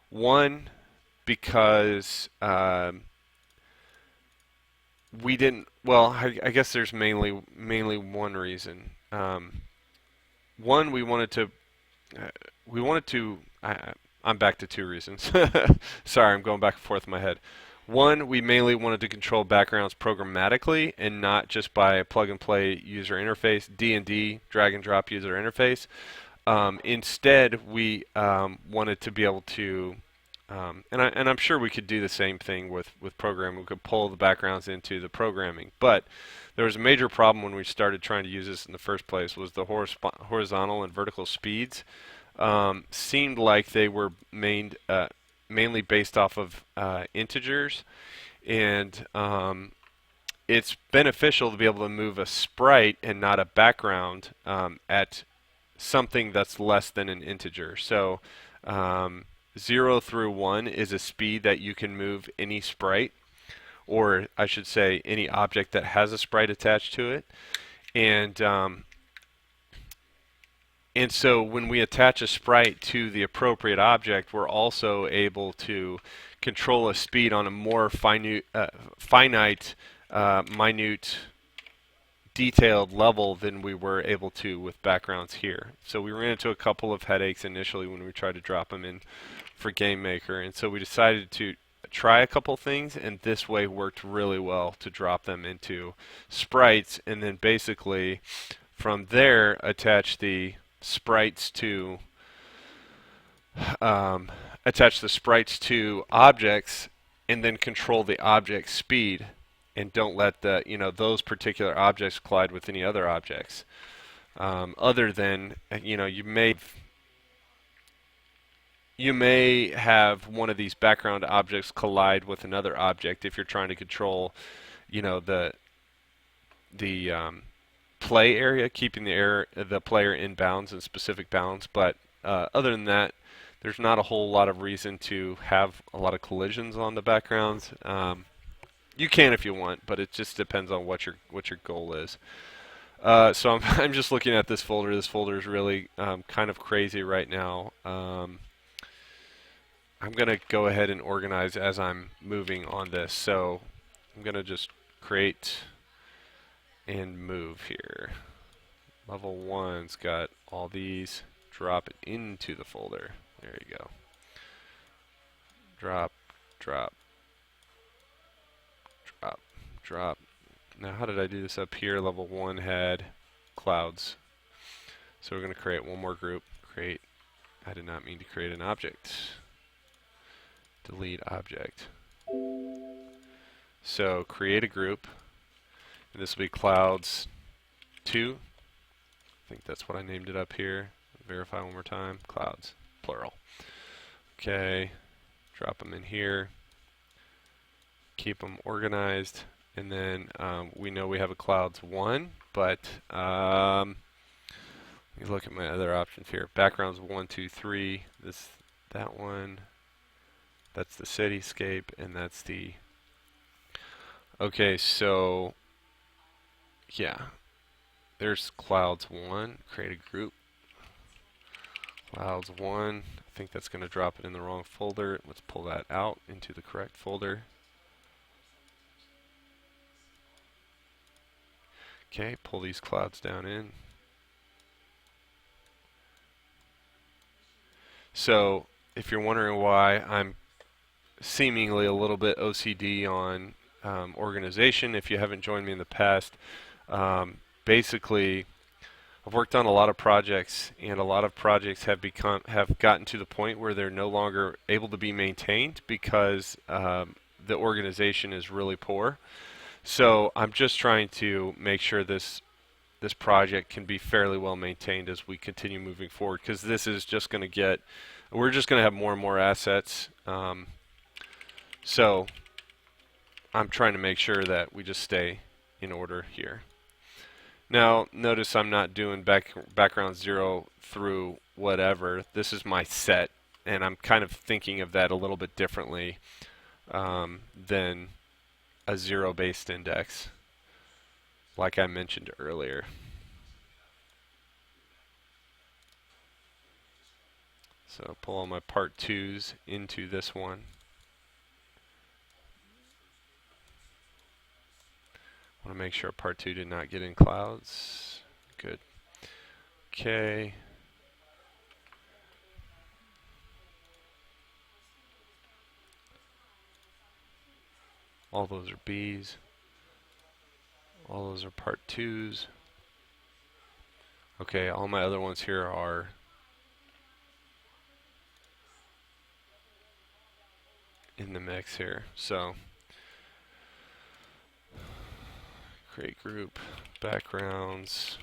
One, because we didn't. Well, I guess there's mainly one reason. One, we wanted to. I'm back to two reasons. Sorry, I'm going back and forth in my head. One, we mainly wanted to control backgrounds programmatically and not just by a plug-and-play user interface, D&D, drag and drop user interface. Instead, we wanted to be able to, and I'm sure we could do the same thing with programming. We could pull the backgrounds into the programming. But there was a major problem when we started trying to use this in the first place was the horizontal and vertical speeds. Seemed like they were mainly based off of integers, and it's beneficial to be able to move a sprite and not a background at something that's less than an integer. So 0 through 1 is a speed that you can move any sprite, or I should say any object that has a sprite attached to it. And so when we attach a sprite to the appropriate object, we're also able to control a speed on a more finite, minute, detailed level than we were able to with backgrounds here. So we ran into a couple of headaches initially when we tried to drop them in for GameMaker, and so we decided to try a couple things, and this way worked really well to drop them into sprites, and then basically from there attach the sprites to objects, and then control the object speed, and don't let the those particular objects collide with any other objects. Other than you may have one of these background objects collide with another object if you're trying to control the play area, keeping the player in bounds and specific bounds. But other than that, there's not a whole lot of reason to have a lot of collisions on the backgrounds. You can if you want, but it just depends on what your goal is. So I'm just looking at this folder. This folder is really kind of crazy right now. I'm going to go ahead and organize as I'm moving on this. So I'm going to just create and move here. Level 1's got all these. Drop it into the folder. There you go. Drop, drop, drop, drop. Now how did I do this up here? Level 1 had clouds. So we're going to create one more group. Create. I did not mean to create an object. Delete object. So create a group. And this will be clouds 2. I think that's what I named it up here. Verify one more time. Clouds, plural. Okay, drop them in here. Keep them organized. And then we know we have a clouds 1, but let me look at my other options here. Backgrounds 1, 2, 3. That one. That's the cityscape, and that's the. Okay, so. Yeah, there's clouds 1, create a group. Clouds 1, I think that's going to drop it in the wrong folder. Let's pull that out into the correct folder. Okay, pull these clouds down in. So, if you're wondering why I'm seemingly a little bit OCD on organization, if you haven't joined me in the past, basically, I've worked on a lot of projects, and a lot of projects have gotten to the point where they're no longer able to be maintained because the organization is really poor. So I'm just trying to make sure this project can be fairly well maintained as we continue moving forward, because this is just going to we're just going to have more and more assets. So I'm trying to make sure that we just stay in order here. Now, notice I'm not doing background 0 through whatever. This is my set, and I'm kind of thinking of that a little bit differently than a 0-based index, like I mentioned earlier. So pull all my part 2s into this one. I want to make sure part 2 did not get in clouds. Good. Okay. All those are B's. All those are part 2s. Okay, all my other ones here are in the mix here. So create group backgrounds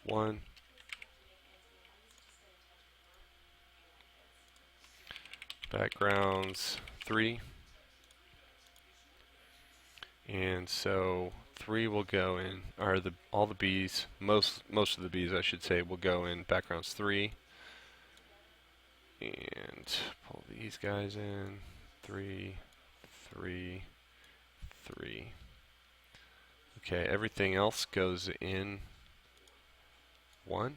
1, backgrounds 3, and so 3 will go in, or all the B's, most of the B's I should say, will go in backgrounds 3, and pull these guys in 3, 3, 3. Okay, everything else goes in 1.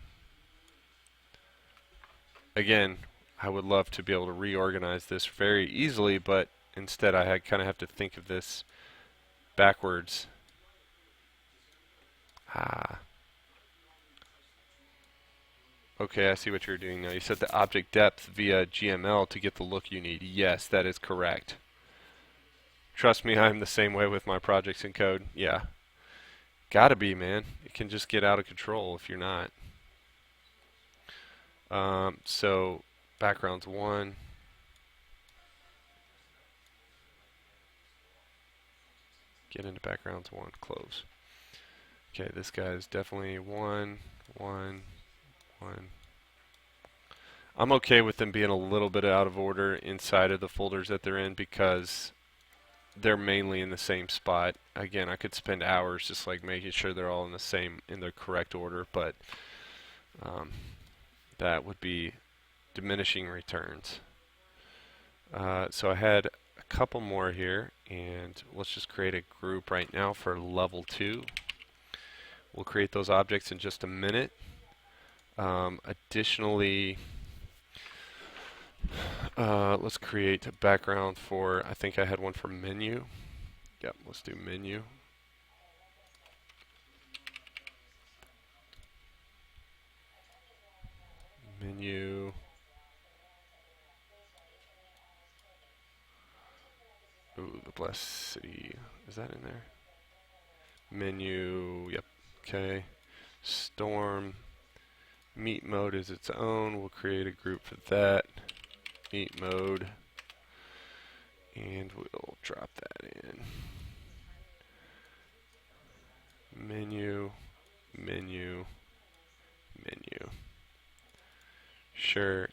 Again, I would love to be able to reorganize this very easily, but instead I kind of have to think of this backwards. Okay, I see what you're doing now. You set the object depth via GML to get the look you need. Yes, that is correct. Trust me, I'm the same way with my projects in code. Yeah. Gotta be, man. It can just get out of control if you're not. So backgrounds 1. Get into backgrounds 1, close. Okay, this guy is definitely 1, 1, 1. I'm okay with them being a little bit out of order inside of the folders that they're in because they're mainly in the same spot. Again, I could spend hours just like making sure they're all in the correct order, but that would be diminishing returns. So I had a couple more here, and let's just create a group right now for level 2. We'll create those objects in just a minute. Additionally, let's create a background for, I think I had one for menu. Yep, let's do menu. Menu. Ooh, the Blessed City. Is that in there? Menu. Yep. Okay. Storm. Meet mode is its own. We'll create a group for that. Meet mode. And we'll drop that in. Menu. Menu. Menu. Sure.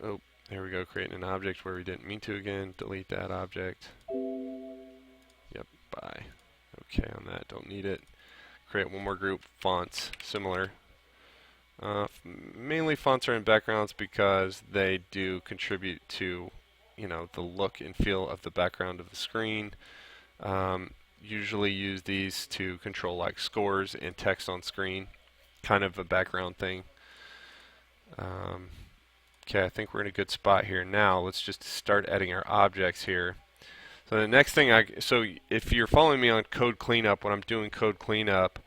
Oh, there we go. Creating an object where we didn't mean to again. Delete that object. Yep, bye. Okay on that. Don't need it. Create one more group. Fonts. Similar. Mainly fonts are in backgrounds because they do contribute to, the look and feel of the background of the screen. Usually use these to control like scores and text on screen. Kind of a background thing. Okay, I think we're in a good spot here. Now let's just start adding our objects here. So the next thing so if you're following me on code cleanup, when I'm doing code cleanup,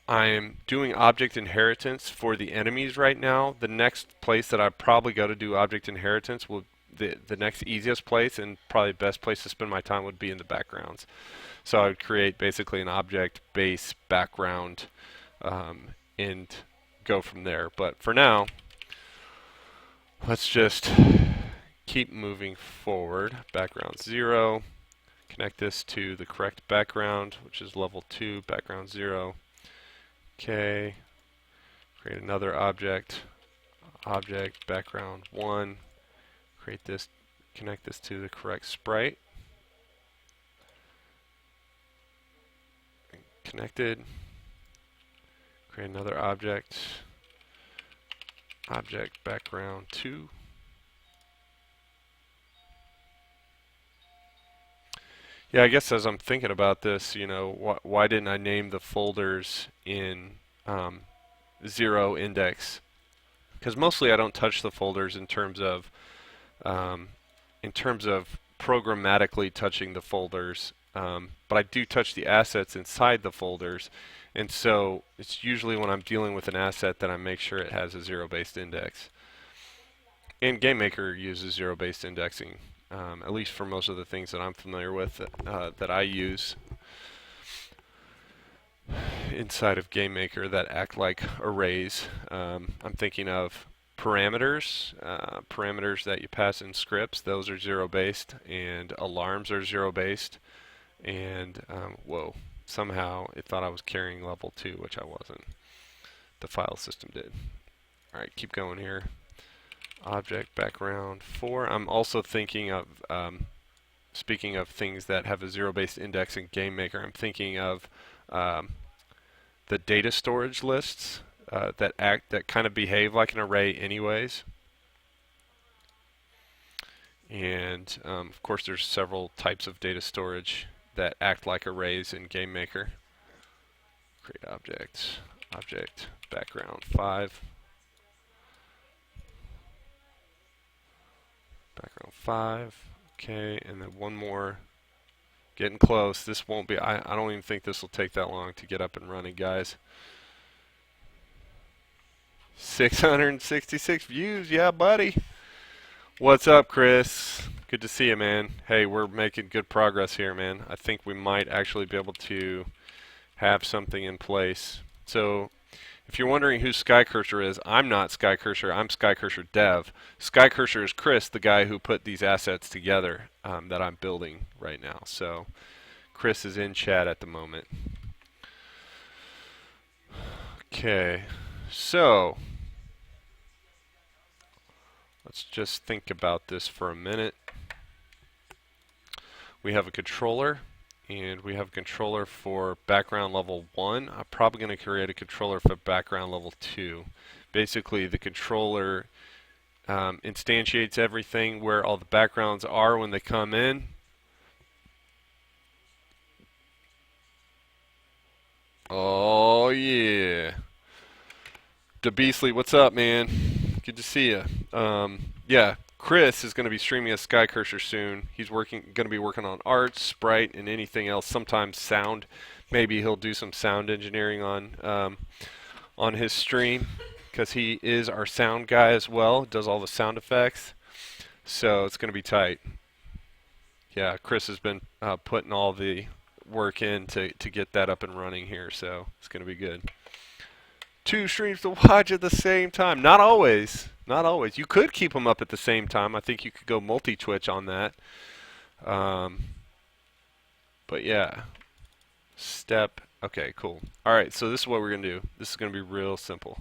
I'm doing object inheritance for the enemies right now. The next place that I probably go to do object inheritance will the next easiest place and probably best place to spend my time would be in the backgrounds. So I would create basically an object base background and go from there. But for now, let's just keep moving forward. Background 0. Connect this to the correct background, which is level 2, background 0. Okay. Create another object. Object background 1. Create this, connect this to the correct sprite. connected, create another object, object background 2. Yeah, I guess as I'm thinking about this, you know, why didn't I name the folders in 0 index? Because mostly I don't touch the folders um, in terms of programmatically touching the folders, but I do touch the assets inside the folders, and so it's usually when I'm dealing with an asset that I make sure it has a 0-based index. And GameMaker uses 0-based indexing, at least for most of the things that I'm familiar with that I use inside of GameMaker that act like arrays. I'm thinking of parameters, parameters that you pass in scripts. Those are 0-based, and alarms are 0-based. And whoa, somehow it thought I was carrying level 2, which I wasn't. The file system did. All right, keep going here. Object background 4. I'm also thinking of, speaking of things that have a 0-based index in GameMaker, I'm thinking of the data storage lists that kind of behave like an array anyways. And of course there's several types of data storage that act like arrays in GameMaker. Create object, object background 5. Background 5, okay, and then one more. Getting close. This won't be, I don't even think this will take that long to get up and running, guys. 666 views, yeah, buddy. What's up, Chris? Good to see you, man. Hey, we're making good progress here, man. I think we might actually be able to have something in place. So, if you're wondering who Skycurser is, I'm not Skycurser. I'm Skycurser Dev. Skycurser is Chris, the guy who put these assets together that I'm building right now. So Chris is in chat at the moment. Okay, so let's just think about this for a minute. We have a controller. And we have a controller for background level 1. I'm probably going to create a controller for background level 2. Basically, the controller instantiates everything where all the backgrounds are when they come in. Oh, yeah. DeBeastly, what's up, man? Good to see you. Yeah. Chris is going to be streaming a Skycurser soon. He's going to be working on art, sprite, and anything else. Sometimes sound. Maybe he'll do some sound engineering on his stream because he is our sound guy as well. Does all the sound effects. So it's going to be tight. Yeah, Chris has been putting all the work in to get that up and running here. So it's going to be good. 2 streams to watch at the same time. Not always. Not always. You could keep them up at the same time. I think you could go multi-Twitch on that. But yeah. Step. Okay, cool. All right, so this is what we're going to do. This is going to be real simple.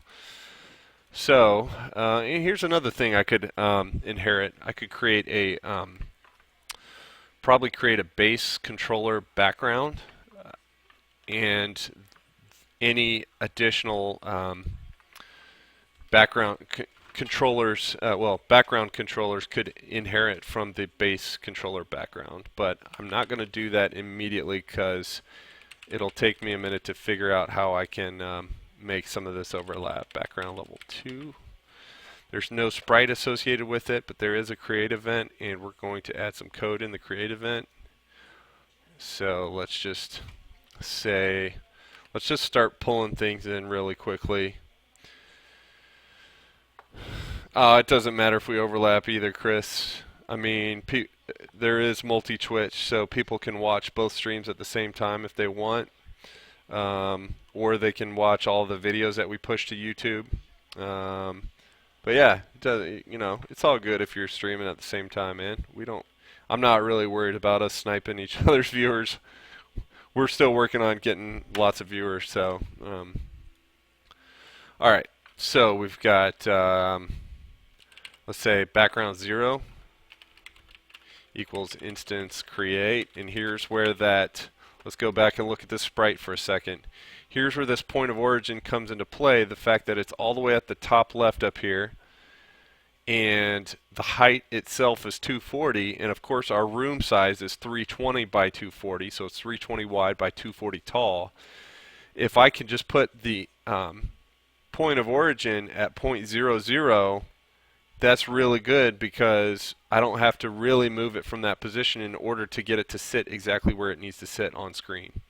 So and here's another thing I could inherit. I could create a probably create a base controller background and any additional background controllers, background controllers could inherit from the base controller background, but I'm not going to do that immediately because it'll take me a minute to figure out how I can make some of this overlap. Background level 2. There's no sprite associated with it, but there is a create event, and we're going to add some code in the create event. So let's just say, let's just start pulling things in really quickly. It doesn't matter if we overlap either, Chris. I mean, there is multi-Twitch, so people can watch both streams at the same time if they want. Or they can watch all the videos that we push to YouTube. But yeah, you know, it's all good if you're streaming at the same time, man. I'm not really worried about us sniping each other's viewers. We're still working on getting lots of viewers, so. All right, so we've got, let's say background 0 equals instance create, and here's where that let's go back and look at this sprite for a second. Here's where this point of origin comes into play, the fact that it's all the way at the top left up here, and the height itself is 240, and of course our room size is 320 by 240, so it's 320 wide by 240 tall. If I can just put the point of origin at 0.00, that's really good because I don't have to really move it from that position in order to get it to sit exactly where it needs to sit on screen.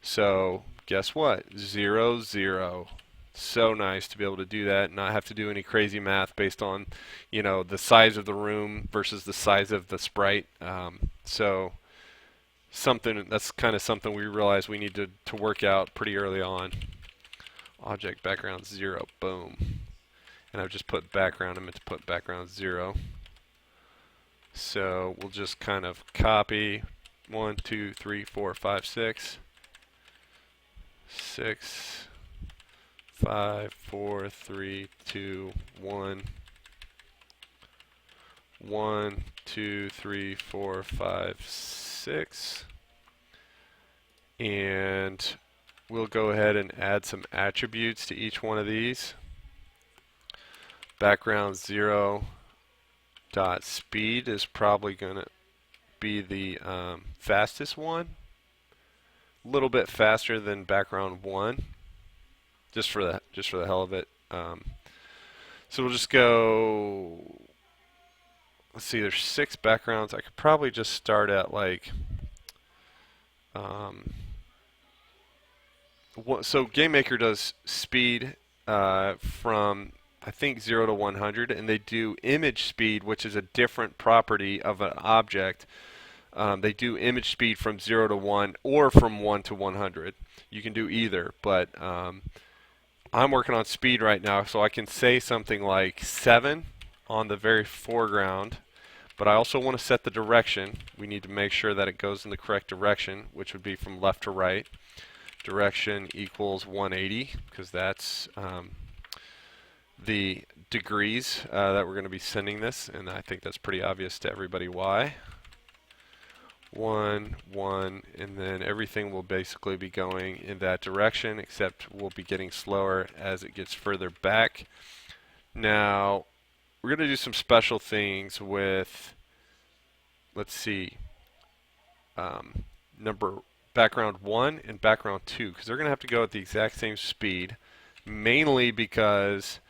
So guess what? 0, 0. So nice to be able to do that and not have to do any crazy math based on, you know, the size of the room versus the size of the sprite. So that's kind of something we realized we need to work out pretty early on. Object background 0, boom. And I've just put background, I meant to put background 0. So we'll just kind of copy 1, 2, 3, 4, 5, 6, 6, 5, 4, 3, 2, 1, 1, 2, 3, 4, 5, 6, and we'll go ahead and add some attributes to each one of these. Background 0 dot speed is probably going to be the fastest one, a little bit faster than background 1, just for the hell of it. So we'll just go. Let's see. There's 6 backgrounds. I could probably just start at like. So GameMaker does speed from I think 0 to 100, and they do image speed, which is a different property of an object. They do image speed from 0 to 1 or from 1 to 100. You can do either, but I'm working on speed right now, so I can say something like 7 on the very foreground, but I also want to set the direction. We need to make sure that it goes in the correct direction, which would be from left to right. Direction equals 180, because that's the degrees that we're going to be sending this, and I think that's pretty obvious to everybody why. 1, 1, and then everything will basically be going in that direction, except we'll be getting slower as it gets further back. Now, we're going to do some special things with, let's see, background 1 and background 2, because they're going to have to go at the exact same speed, mainly because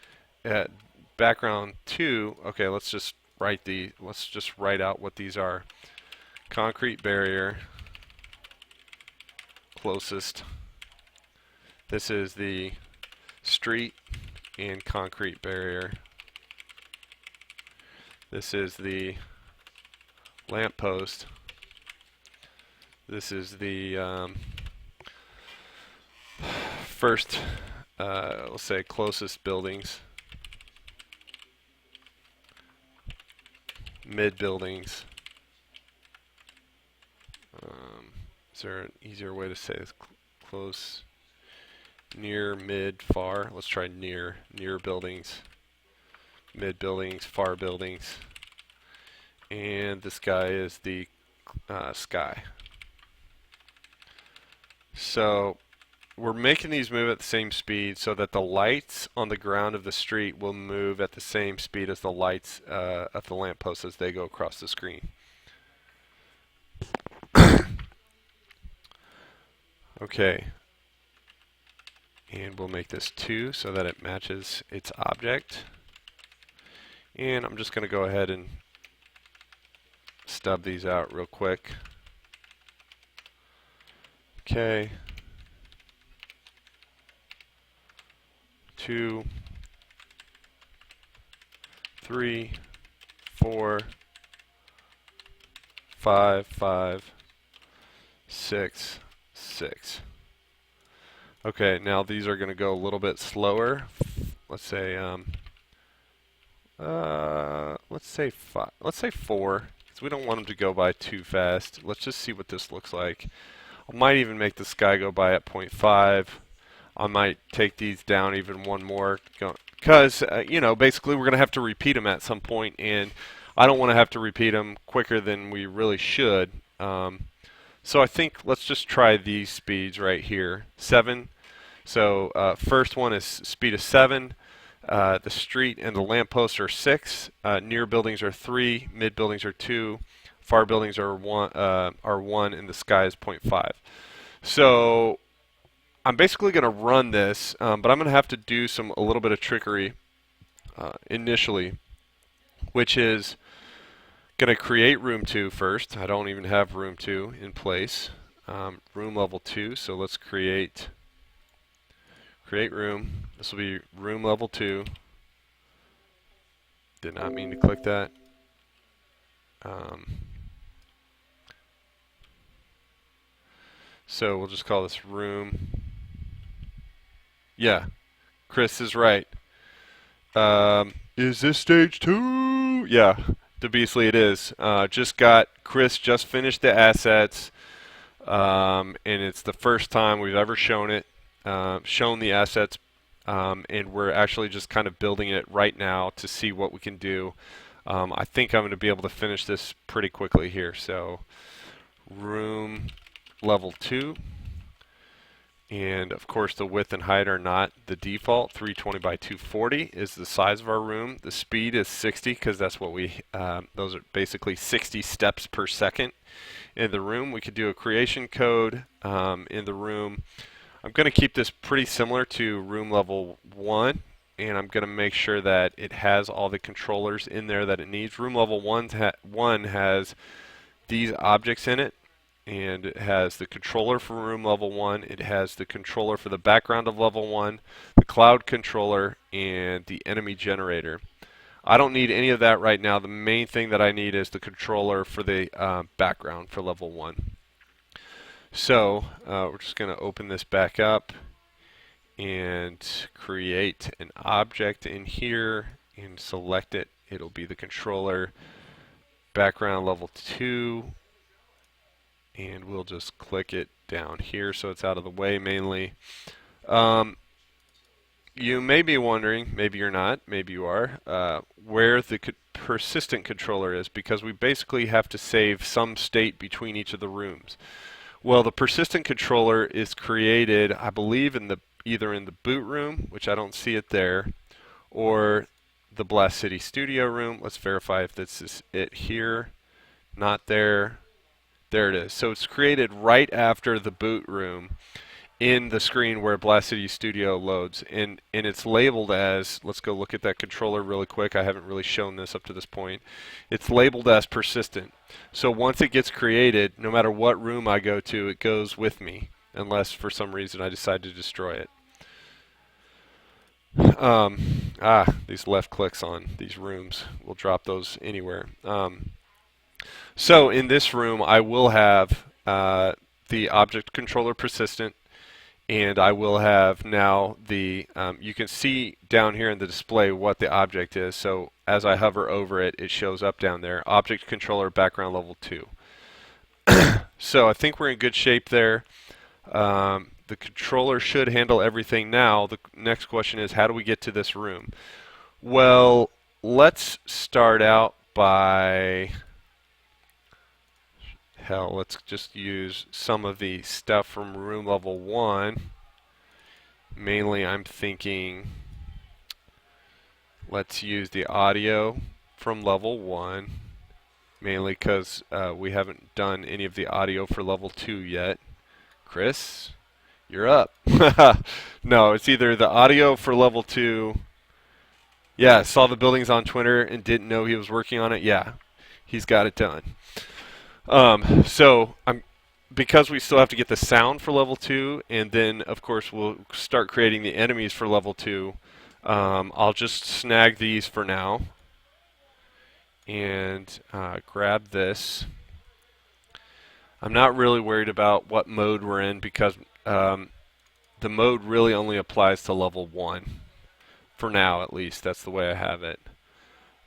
at background 2, okay, let's just write out what these are. Concrete barrier, closest. This is the street and concrete barrier. This is the lamppost. This is the first, let's say, closest buildings. Mid buildings. Is there an easier way to say this? Close, near, mid, far. Let's try near buildings, mid buildings, far buildings. And this guy is the sky. So we're making these move at the same speed so that the lights on the ground of the street will move at the same speed as the lights at the lamppost as they go across the screen. Okay, and we'll make this 2 so that it matches its object. And I'm just going to go ahead and stub these out real quick. Okay. 2, 3, 4, 5, 5, 6, 6. Okay, now these are going to go a little bit slower. Let's say five. Let's say 4, because we don't want them to go by too fast. Let's just see what this looks like. I might even make the sky go by at 0.5. I might take these down even one more, because you know, basically we're going to have to repeat them at some point, and I don't want to have to repeat them quicker than we really should. So I think let's just try these speeds right here. 7. So first one is speed of 7. The street and the lampposts are 6. Near buildings are 3. Mid buildings are 2. Far buildings are 1. And the sky is 0.5. So I'm basically going to run this, but I'm going to have to do a little bit of trickery initially, which is going to create room 2 first. I don't even have room 2 in place. Room level 2, so let's create room. This will be room level 2. Did not mean to click that. So we'll just call this room. Yeah, Chris is right. Is this stage 2? Yeah, the Beastly it is. Chris just finished the assets, and it's the first time we've ever shown the assets, and we're actually just kind of building it right now to see what we can do. I think I'm going to be able to finish this pretty quickly here. So room level 2. And of course the width and height are not the default. 320 by 240 is the size of our room. The speed is 60 because that's what those are basically 60 steps per second in the room. We could do a creation code in the room. I'm going to keep this pretty similar to room level 1, and I'm going to make sure that it has all the controllers in there that it needs. Room level 1 has these objects in it. And it has the controller for room level 1, it has the controller for the background of level 1, the cloud controller, and the enemy generator. I don't need any of that right now. The main thing that I need is the controller for the background for level 1. So we're just going to open this back up and create an object in here and select it. It'll be the controller, background level 2. And we'll just click it down here so it's out of the way mainly. You may be wondering, maybe you're not, maybe you are, where the persistent controller is, because we basically have to save some state between each of the rooms. Well, the persistent controller is created, I believe, either in the boot room, which I don't see it there, or the Blast City Studio room. Let's verify if this is it here. Not there. There it is. So it's created right after the boot room in the screen where Blast City Studio loads. And it's labeled as, let's go look at that controller really quick. I haven't really shown this up to this point. It's labeled as persistent. So once it gets created, no matter what room I go to, it goes with me, unless for some reason I decide to destroy it. These left clicks on these rooms. We'll drop those anywhere. So in this room, I will have the object controller persistent, and I will have now the, you can see down here in the display what the object is. So as I hover over it, it shows up down there, object controller background level 2. So I think we're in good shape there. The controller should handle everything now. The next question is, how do we get to this room? Well, let's start out by... Hell, let's just use some of the stuff from room level 1. Mainly I'm thinking let's use the audio from level 1, mainly because we haven't done any of the audio for level 2 yet. Chris, you're up. No, it's either the audio for level 2. Yeah, saw the buildings on Twitter and didn't know he was working on it. Yeah, he's got it done. Because we still have to get the sound for level 2, and then of course we'll start creating the enemies for level 2. I'll just snag these for now and grab this. I'm not really worried about what mode we're in, because the mode really only applies to level 1 for now, at least. That's the way I have it.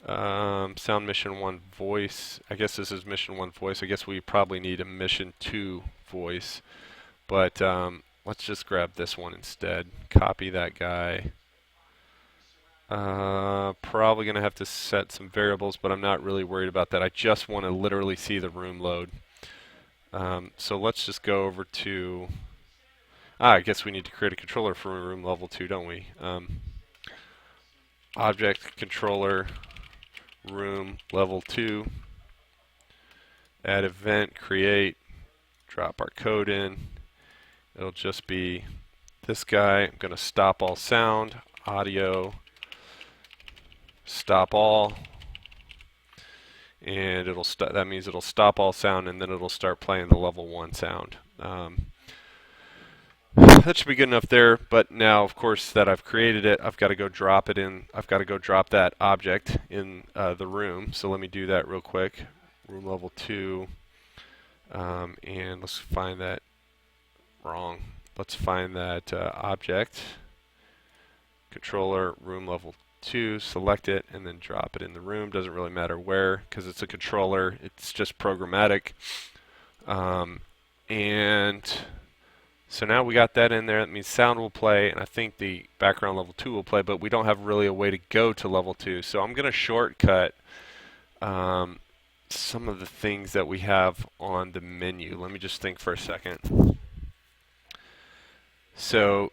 Sound mission 1 voice. I guess this is mission 1 voice. I guess we probably need a mission 2 voice. But let's just grab this one instead. Copy that guy. Probably going to have to set some variables, but I'm not really worried about that. I just want to literally see the room load. So let's just go over to, I guess we need to create a controller for room level 2, don't we? Object controller room level 2, add event, create, drop our code in. It'll just be this guy. I'm going to stop all sound, audio, stop all, and that means it'll stop all sound, and then it'll start playing the level 1 sound. That should be good enough there, but now, of course, that I've created it, I've got to go drop it in. I've got to go drop that object in the room. So let me do that real quick. Room level 2, and let's find that. Wrong. Let's find that object controller room level 2. Select it and then drop it in the room. Doesn't really matter where because it's a controller. It's just programmatic, and so now we got that in there. That means sound will play, and I think the background level 2 will play, but we don't have really a way to go to level 2. So I'm going to shortcut some of the things that we have on the menu. Let me just think for a second. So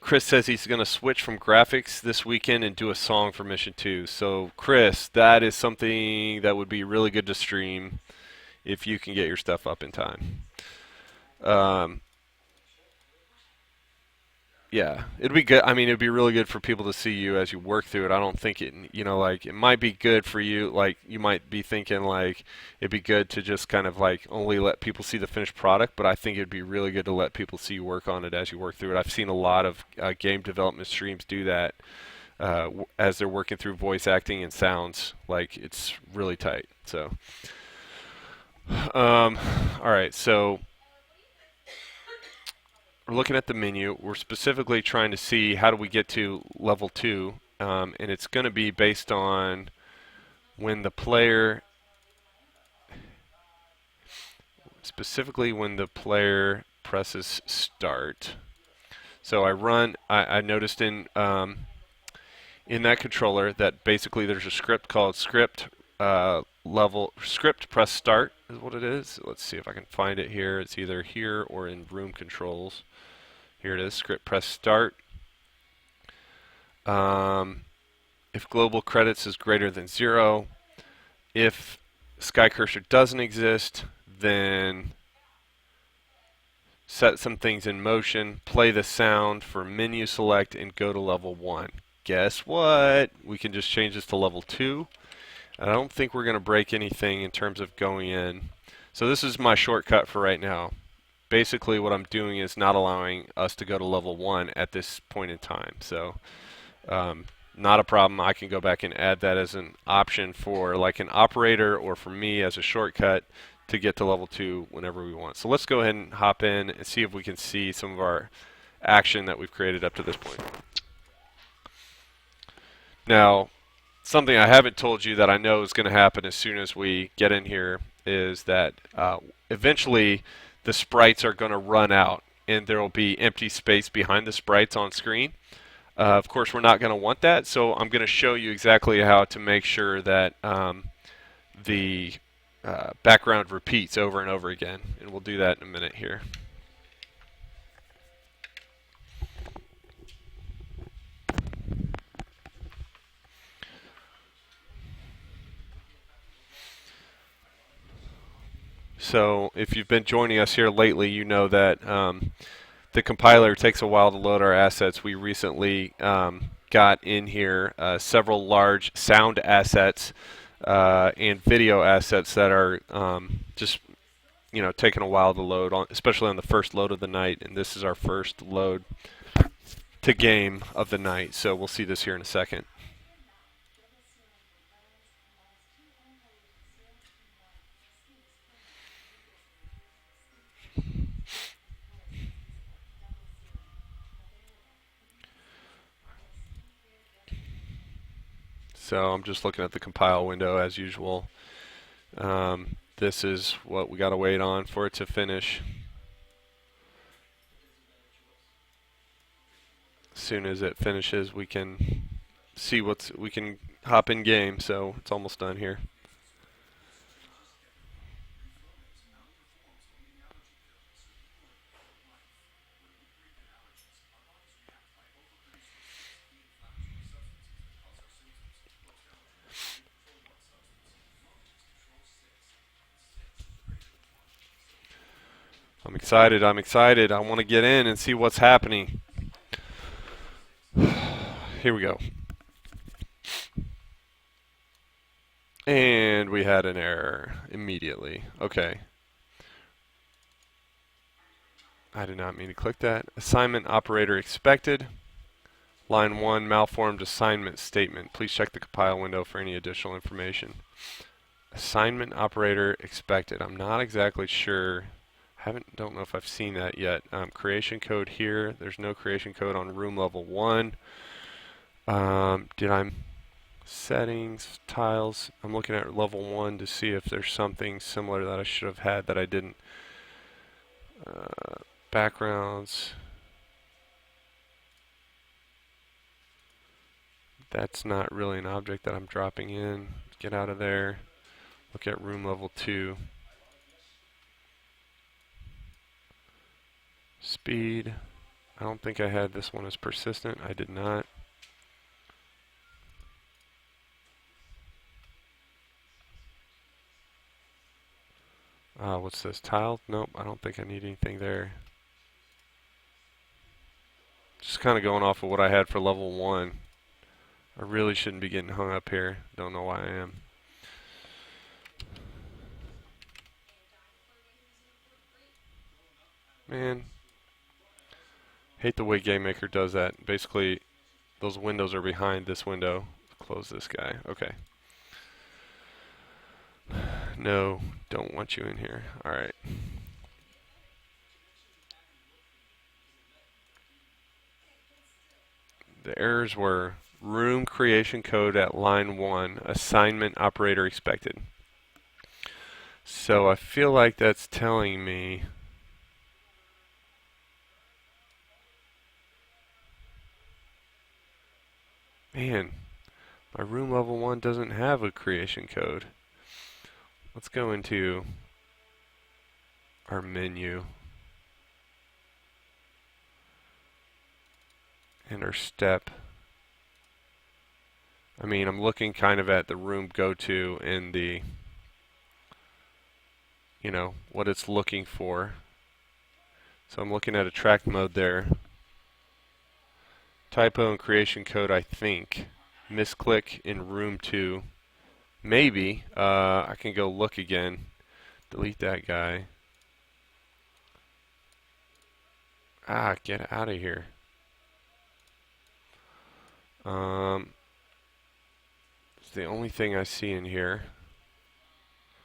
Chris says he's going to switch from graphics this weekend and do a song for Mission 2. So Chris, that is something that would be really good to stream if you can get your stuff up in time. Yeah, it'd be good. I mean, it'd be really good for people to see you as you work through it. I don't think it, like it might be good for you. Like you might be thinking like it'd be good to just kind of like only let people see the finished product, but I think it'd be really good to let people see you work on it as you work through it. I've seen a lot of game development streams do that as they're working through voice acting and sounds. Like it's really tight. So, all right, so we're looking at the menu. We're specifically trying to see how do we get to level 2, and it's going to be based on when the player, specifically when the player presses start. So I noticed in that controller that basically there's a script called script press start is what it is. Let's see if I can find it here. It's either here or in room controls. Here it is, script press start. If global credits is greater than 0, if Skycurser doesn't exist, then set some things in motion, play the sound for menu select, and go to level 1. Guess what? We can just change this to level 2. I don't think we're going to break anything in terms of going in. So this is my shortcut for right now. Basically what I'm doing is not allowing us to go to level 1 at this point in time. So not a problem. I can go back and add that as an option for like an operator or for me as a shortcut to get to level 2 whenever we want. So let's go ahead and hop in and see if we can see some of our action that we've created up to this point. Now, something I haven't told you that I know is going to happen as soon as we get in here is that eventually the sprites are going to run out and there will be empty space behind the sprites on screen. Of course, we're not going to want that, so I'm going to show you exactly how to make sure that the background repeats over and over again, and we'll do that in a minute here. So if you've been joining us here lately, you know that the compiler takes a while to load our assets. We recently got in here several large sound assets and video assets that are just taking a while to load, especially on the first load of the night. And this is our first load to game of the night. So we'll see this here in a second. So I'm just looking at the compile window as usual. This is what we got to wait on for it to finish. As soon as it finishes, we can see we can hop in game. So it's almost done here. I'm excited. I'm excited. I want to get in and see what's happening. Here we go. And we had an error immediately. Okay. I did not mean to click that. Assignment operator expected. Line 1, malformed assignment statement. Please check the compile window for any additional information. Assignment operator expected. I'm not exactly sure. Don't know if I've seen that yet. Creation code here. There's no creation code on room level 1. Settings, tiles. I'm looking at level 1 to see if there's something similar that I should have had that I didn't. Backgrounds. That's not really an object that I'm dropping in. Get out of there. Look at room level 2. Speed. I don't think I had this one as persistent. I did not. What's this? Tile? Nope, I don't think I need anything there. Just kind of going off of what I had for level 1. I really shouldn't be getting hung up here. Don't know why I am. Man. Hate the way GameMaker does that. Basically, those windows are behind this window. Close this guy. Okay. No, don't want you in here. Alright. The errors were room creation code at line 1, assignment operator expected. So I feel like that's telling me man, my room level 1 doesn't have a creation code. Let's go into our menu and our step. I mean, I'm looking kind of at the room go to and the, you know, what it's looking for. So I'm looking at a track mode there. Typo and creation code, I think. Misclick in room 2. Maybe. I can go look again. Delete that guy. Get out of here. It's the only thing I see in here.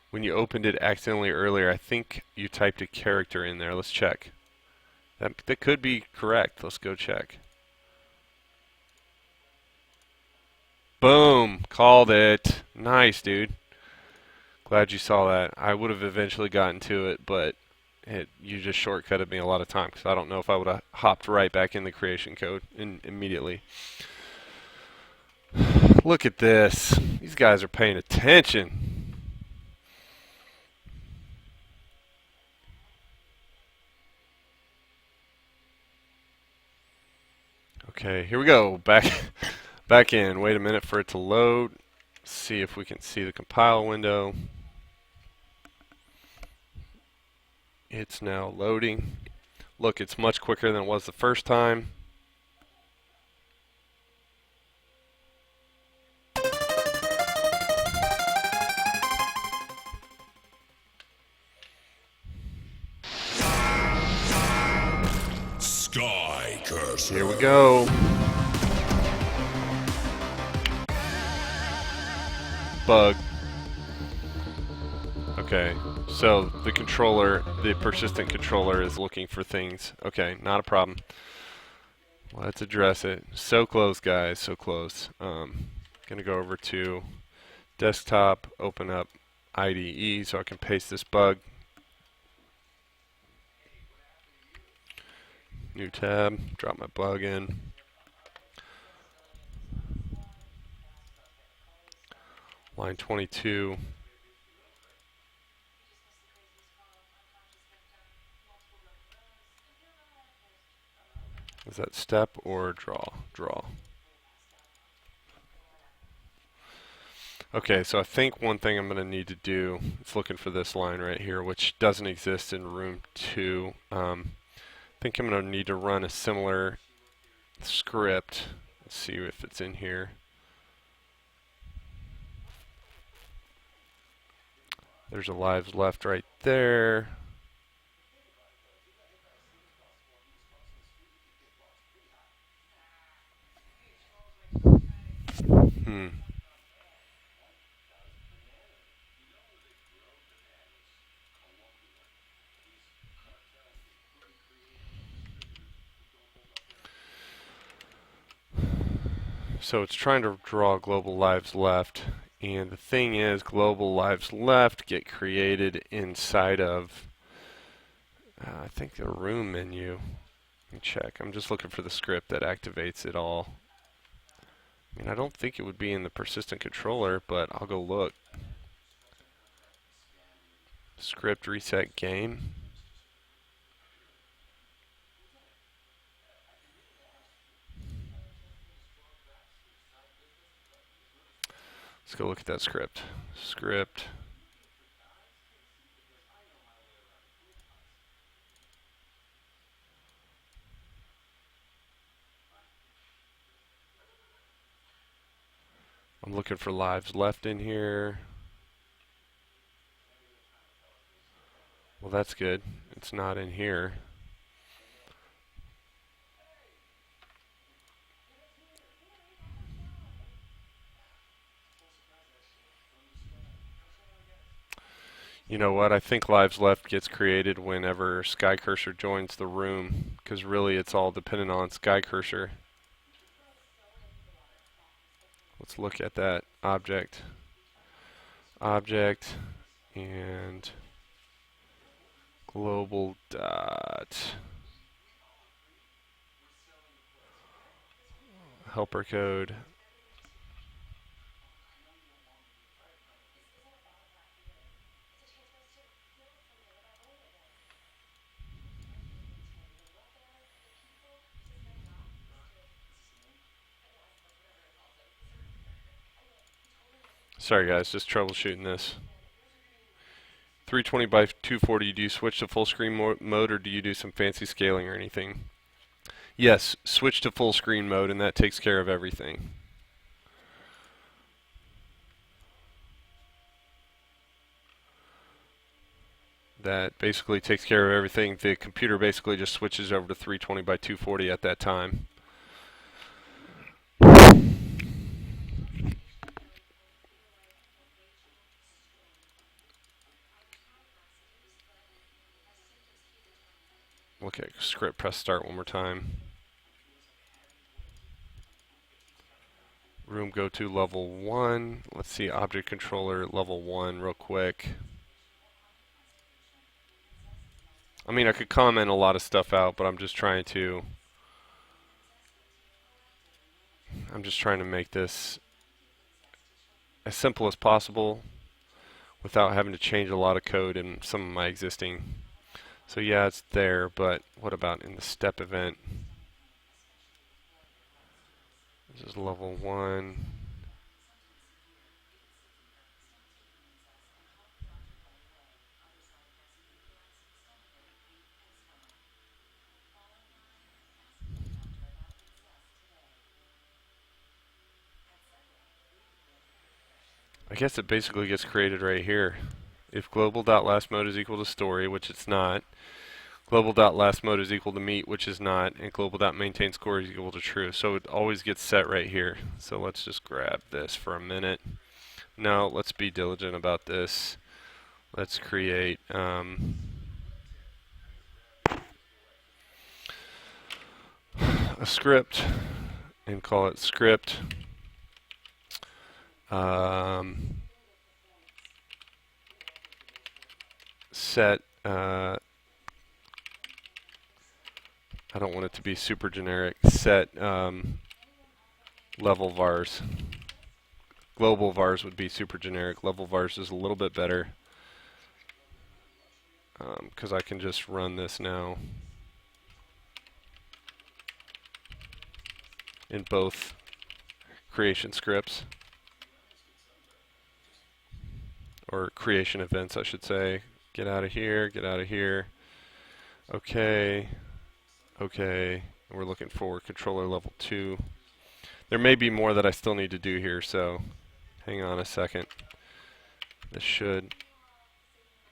When you opened it accidentally earlier, I think you typed a character in there. Let's check. That could be correct. Let's go check. Boom! Called it. Nice, dude. Glad you saw that. I would have eventually gotten to it, but you just shortcutted me a lot of time because I don't know if I would have hopped right back in the creation code immediately. Look at this. These guys are paying attention. Okay, here we go. Back in. Wait a minute for it to load. See if we can see the compile window. It's now loading. Look, it's much quicker than it was the first time. Skycurser. Here we go. Bug. Okay, so the controller, the persistent controller is looking for things. Okay, not a problem. Let's address it. So close, guys, so close. Gonna go over to desktop, open up IDE so I can paste this bug. New tab, drop my bug in. Line 22. Is that step or draw? Draw. Okay, so I think one thing I'm going to need to do is looking for this line right here, which doesn't exist in room 2. I think I'm going to need to run a similar script. Let's see if it's in here. There's a lives left right there. Hmm. So it's trying to draw global lives left, and the thing is, global lives left get created inside of, I think, the room menu. Let me check. I'm just looking for the script that activates it all. I mean, I don't think it would be in the persistent controller, but I'll go look. Script reset game. Let's go look at that script. Script. I'm looking for lives left in here. Well, that's good. It's not in here. You know what? I think lives left gets created whenever Skycurser joins the room, because really it's all dependent on Skycurser. Let's look at that object. Object and global dot helper code. Sorry guys, just troubleshooting this. 320 by 240, do you switch to full screen mode or do you do some fancy scaling or anything? Yes, switch to full screen mode and that takes care of everything. That basically takes care of everything. The computer basically just switches over to 320 by 240 at that time. Okay, script, press start one more time. Room go to level 1. Let's see, object controller level 1 real quick. I mean, I could comment a lot of stuff out, but I'm just trying to make this as simple as possible without having to change a lot of code in some of my existing. So yeah, it's there, but what about in the step event? This is level 1. I guess it basically gets created right here. If global.lastMode is equal to story, which it's not, global.lastMode is equal to meet, which is not, and global.maintainScore is equal to true. So it always gets set right here. So let's just grab this for a minute. Now let's be diligent about this. Let's create a script and call it script. Set I don't want it to be super generic. Set level vars. Global vars would be super generic. Level vars is a little bit better because I can just run this now in both creation scripts. or creation events, I should say. Get out of here, get out of here. Okay, okay. We're looking for controller level 2. There may be more that I still need to do here, so hang on a second. This should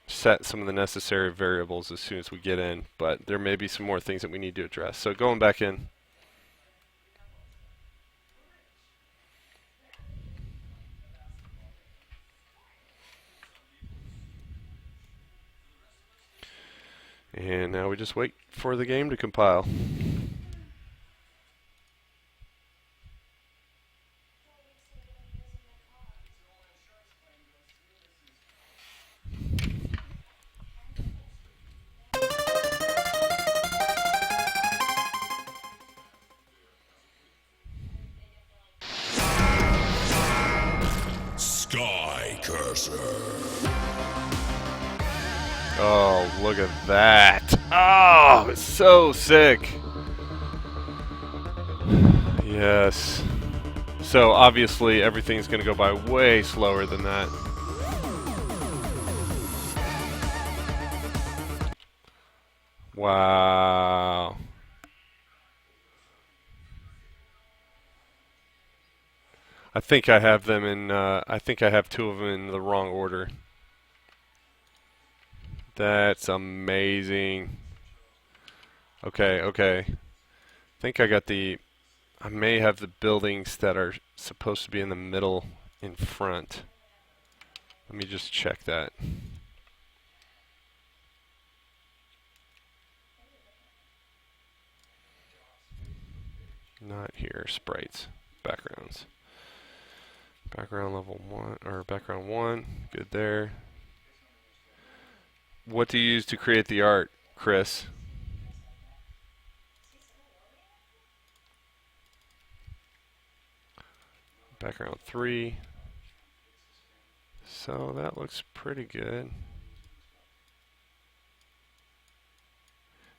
set some of the necessary variables as soon as we get in, but there may be some more things that we need to address. So going back in. And now we just wait for the game to compile. Skycurser. Oh, look at that. Oh, it's so sick. Yes. So obviously everything's going to go by way slower than that. Wow. I think I have them in, I think I have 2 of them in the wrong order. That's amazing. Okay, okay. I think I got I may have the buildings that are supposed to be in the middle in front. Let me just check that. Not here, sprites, backgrounds. Background level 1, or background 1, good there. What do you use to create the art, Chris? Background 3. So that looks pretty good.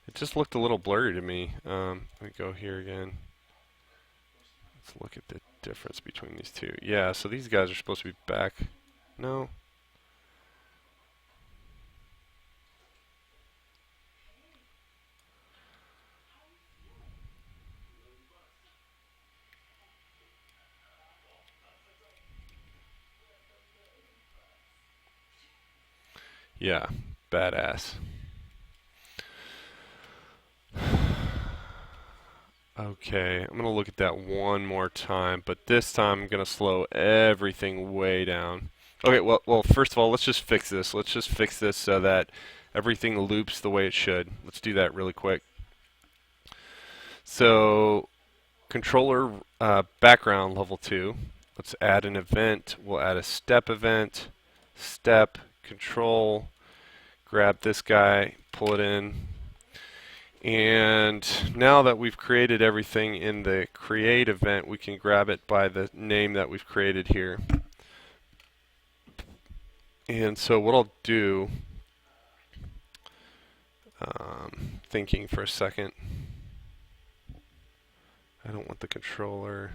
It just looked a little blurry to me. Let me go here again. Let's look at the difference between these two. Yeah, so these guys are supposed to be back. No. Yeah, badass. Okay, I'm going to look at that one more time, but this time I'm going to slow everything way down. Okay, well, first of all, let's just fix this. Let's just fix this so that everything loops the way it should. Let's do that really quick. So, controller background level 2. Let's add an event. We'll add a step event. Step, control, grab this guy, pull it in. And now that we've created everything in the create event, we can grab it by the name that we've created here. And so what I'll do, thinking for a second, I don't want the controller.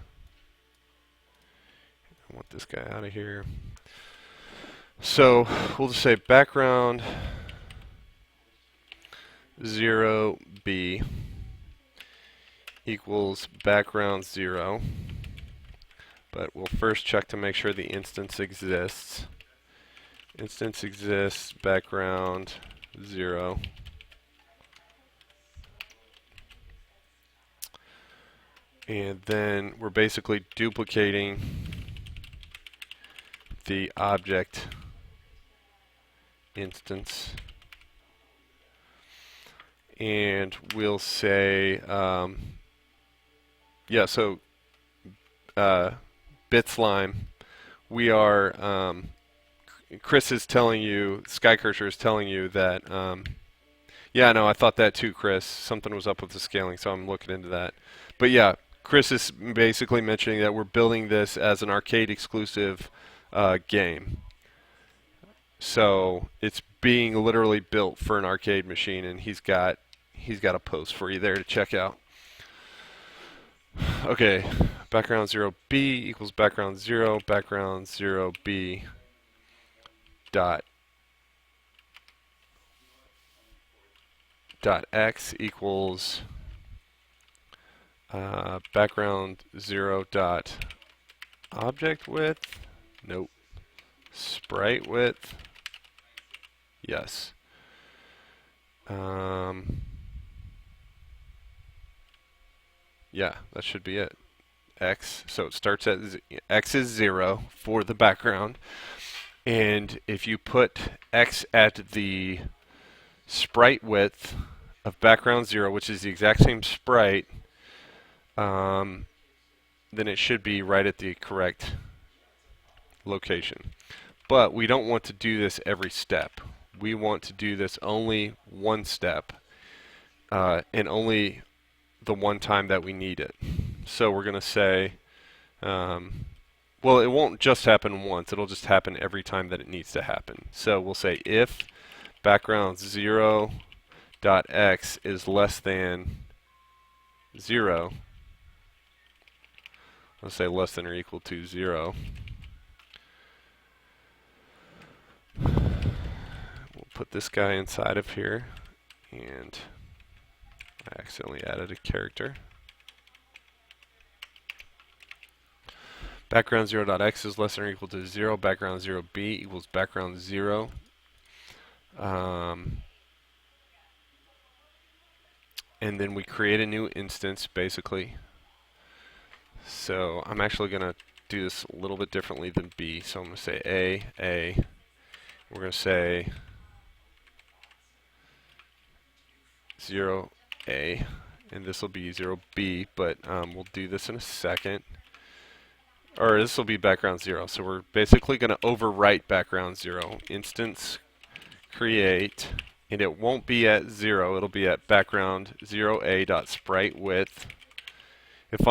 I want this guy out of here. So we'll just say background 0B equals background 0. But we'll first check to make sure the instance exists. Instance exists, background 0. And then we're basically duplicating the object instance. And we'll say, yeah, so bitslime, we are, Chris is telling you, Skycurser is telling you that, yeah, no, I thought that too, Chris. Something was up with the scaling, so I'm looking into that. But yeah, Chris is basically mentioning that we're building this as an arcade exclusive game. So it's being literally built for an arcade machine, and he's got a post for you there to check out. Okay, background 0B equals background 0, background 0B. dot x equals background 0 dot object width. Nope. Sprite width. Yes. Yeah, that should be it. X. So it starts at x is 0 for the background. And if you put x at the sprite width of background 0, which is the exact same sprite, then it should be right at the correct location. But we don't want to do this every step. We want to do this only one step, and only the one time that we need it. So we're going to say, well, it won't just happen once. It'll just happen every time that it needs to happen. So we'll say if background 0 dot x is less than 0, let's say less than or equal to 0. We'll put this guy inside of here, and I accidentally added a character. Background 0 dot x is less than or equal to 0. Background 0b equals background 0. And then we create a new instance, basically. So I'm actually going to do this a little bit differently than B. So I'm going to say A. We're going to say 0A, and this will be 0B, but we'll do this in a second. Or this will be background 0. So we're basically going to overwrite background 0. Instance create, and it won't be at 0. It'll be at background 0A dot sprite width. If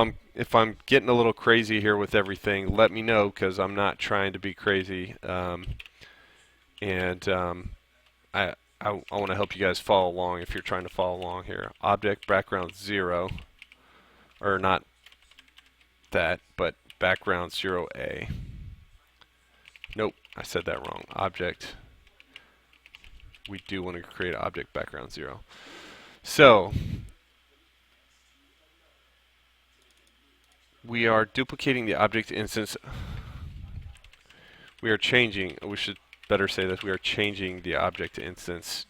I'm getting a little crazy here with everything, let me know, because I'm not trying to be crazy. I want to help you guys follow along if you're trying to follow along here. Object background 0, or not that, but background 0A. Nope, I said that wrong. Object. We do want to create object background 0. So we are duplicating the object instance. We should better say this, we are changing the object instance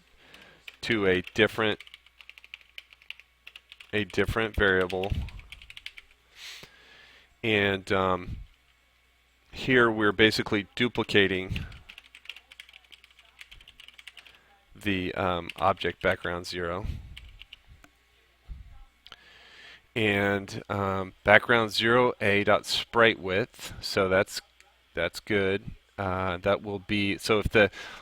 to a different variable. And here we're basically duplicating the object background 0. And background 0a dot sprite width, so that's good. That will be, so if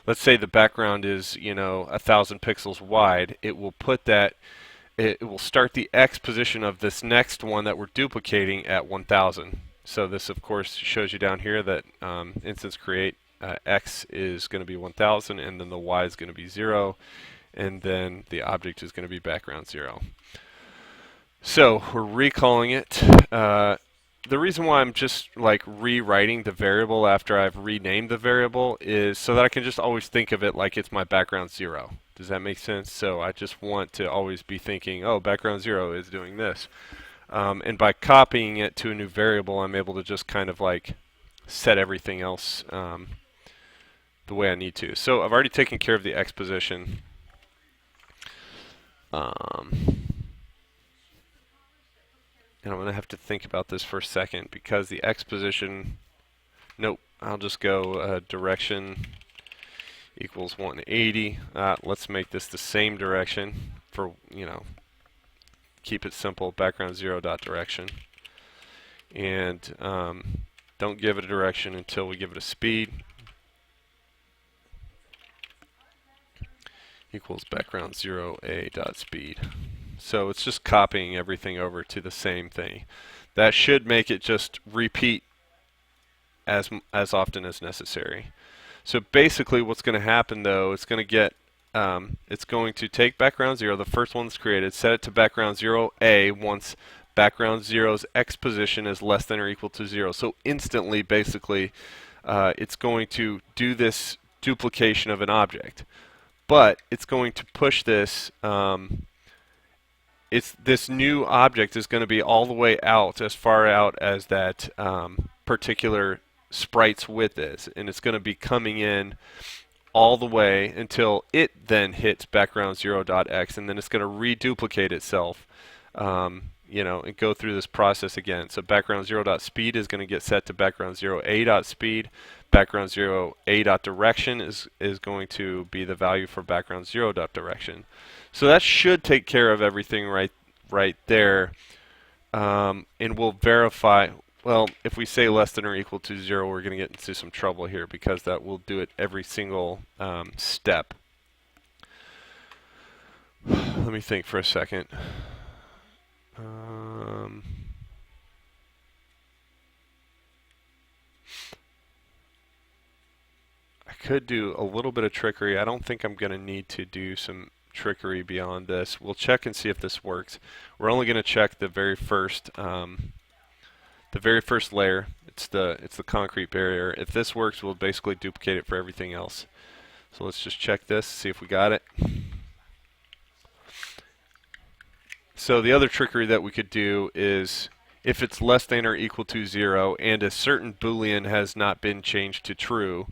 let's say the background is 1,000 pixels wide, it will put that, it will start the x position of this next one that we're duplicating at 1,000. So this of course shows you down here that instance create x is going to be 1,000, and then the y is going to be 0, and then the object is going to be background 0. So we're recalling it. The reason why I'm just like rewriting the variable after I've renamed the variable is so that I can just always think of it like it's my background 0. Does that make sense? So I just want to always be thinking, oh, background 0 is doing this. And by copying it to a new variable, I'm able to just kind of like set everything else the way I need to. So I've already taken care of the x position. And I'm going to have to think about this for a second, because the x position, nope, I'll just go direction equals 180. Let's make this the same direction for, keep it simple, background 0 dot direction. And don't give it a direction until we give it a speed. Equals background 0a dot speed. So it's just copying everything over to the same thing. That should make it just repeat as often as necessary. So basically what's going to happen though, it's going to take background 0, the first one that's created, set it to background 0a once background 0's x position is less than or equal to 0. So instantly, basically, it's going to do this duplication of an object. But it's going to push this. This new object is going to be all the way out, as far out as that particular sprite's width is, and it's going to be coming in all the way until it then hits background 0.x, and then it's going to reduplicate itself, and go through this process again. So background 0.speed is going to get set to background 0.a.speed. Background 0.a.direction is going to be the value for background 0.direction. So that should take care of everything right there, and we'll verify. Well, if we say less than or equal to 0, we're going to get into some trouble here, because that will do it every single step. Let me think for a second. I could do a little bit of trickery. I don't think I'm going to need to do some trickery beyond this. We'll check and see if this works. We're only going to check the very first layer. It's the concrete barrier. If this works, we'll basically duplicate it for everything else. So let's just check this, see if we got it. So the other trickery that we could do is, if it's less than or equal to 0 and a certain boolean has not been changed to true,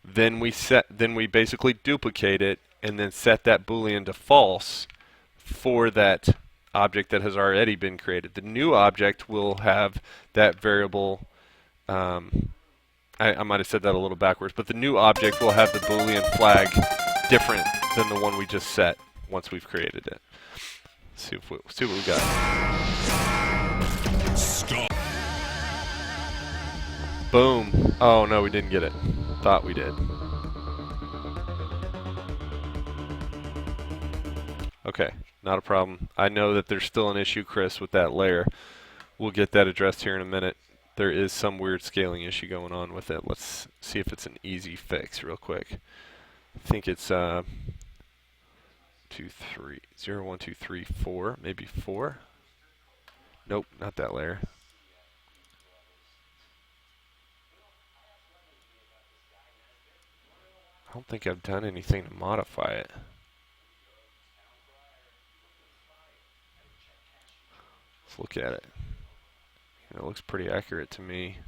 then we basically duplicate it and then set that boolean to false for that object that has already been created. The new object will have that variable. I might have said that a little backwards, but the new object will have the boolean flag different than the one we just set once we've created it. See what we got. Stop. Boom. Oh no, we didn't get it. Thought we did. Okay, not a problem. I know that there's still an issue, Chris, with that layer. We'll get that addressed here in a minute. There is some weird scaling issue going on with it. Let's see if it's an easy fix real quick. I think it's 0, 1, 2, 3, 4, maybe 4. Nope, not that layer. I don't think I've done anything to modify it. Let's look at it. It looks pretty accurate to me.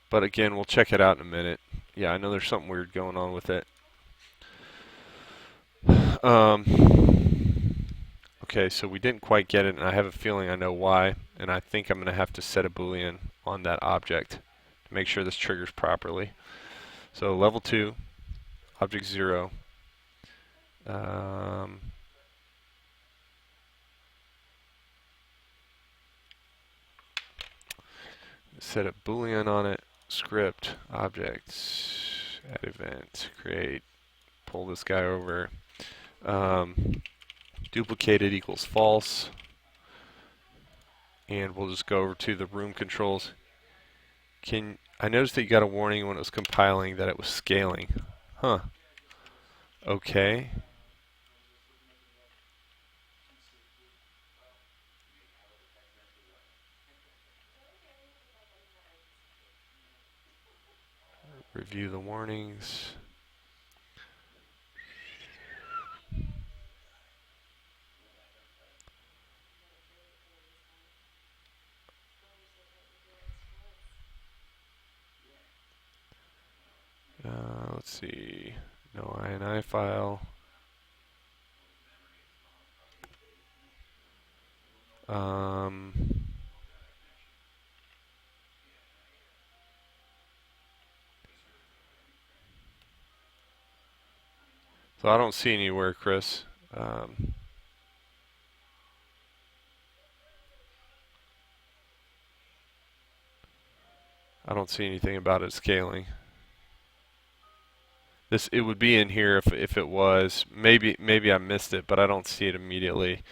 But again, we'll check it out in a minute. Yeah, I know there's something weird going on with it. Okay, so we didn't quite get it, and I have a feeling I know why, and I think I'm going to have to set a boolean on that object to make sure this triggers properly. So level 2, object 0. Set a boolean on it, script, objects, add event, create, pull this guy over, duplicated equals false, and we'll just go over to the room controls. I noticed that you got a warning when it was compiling that it was scaling. Huh. Okay. Review the warnings. Let's see. No INI file. So I don't see anywhere, Chris. I don't see anything about it scaling. It would be in here if it was. Maybe I missed it, but I don't see it immediately.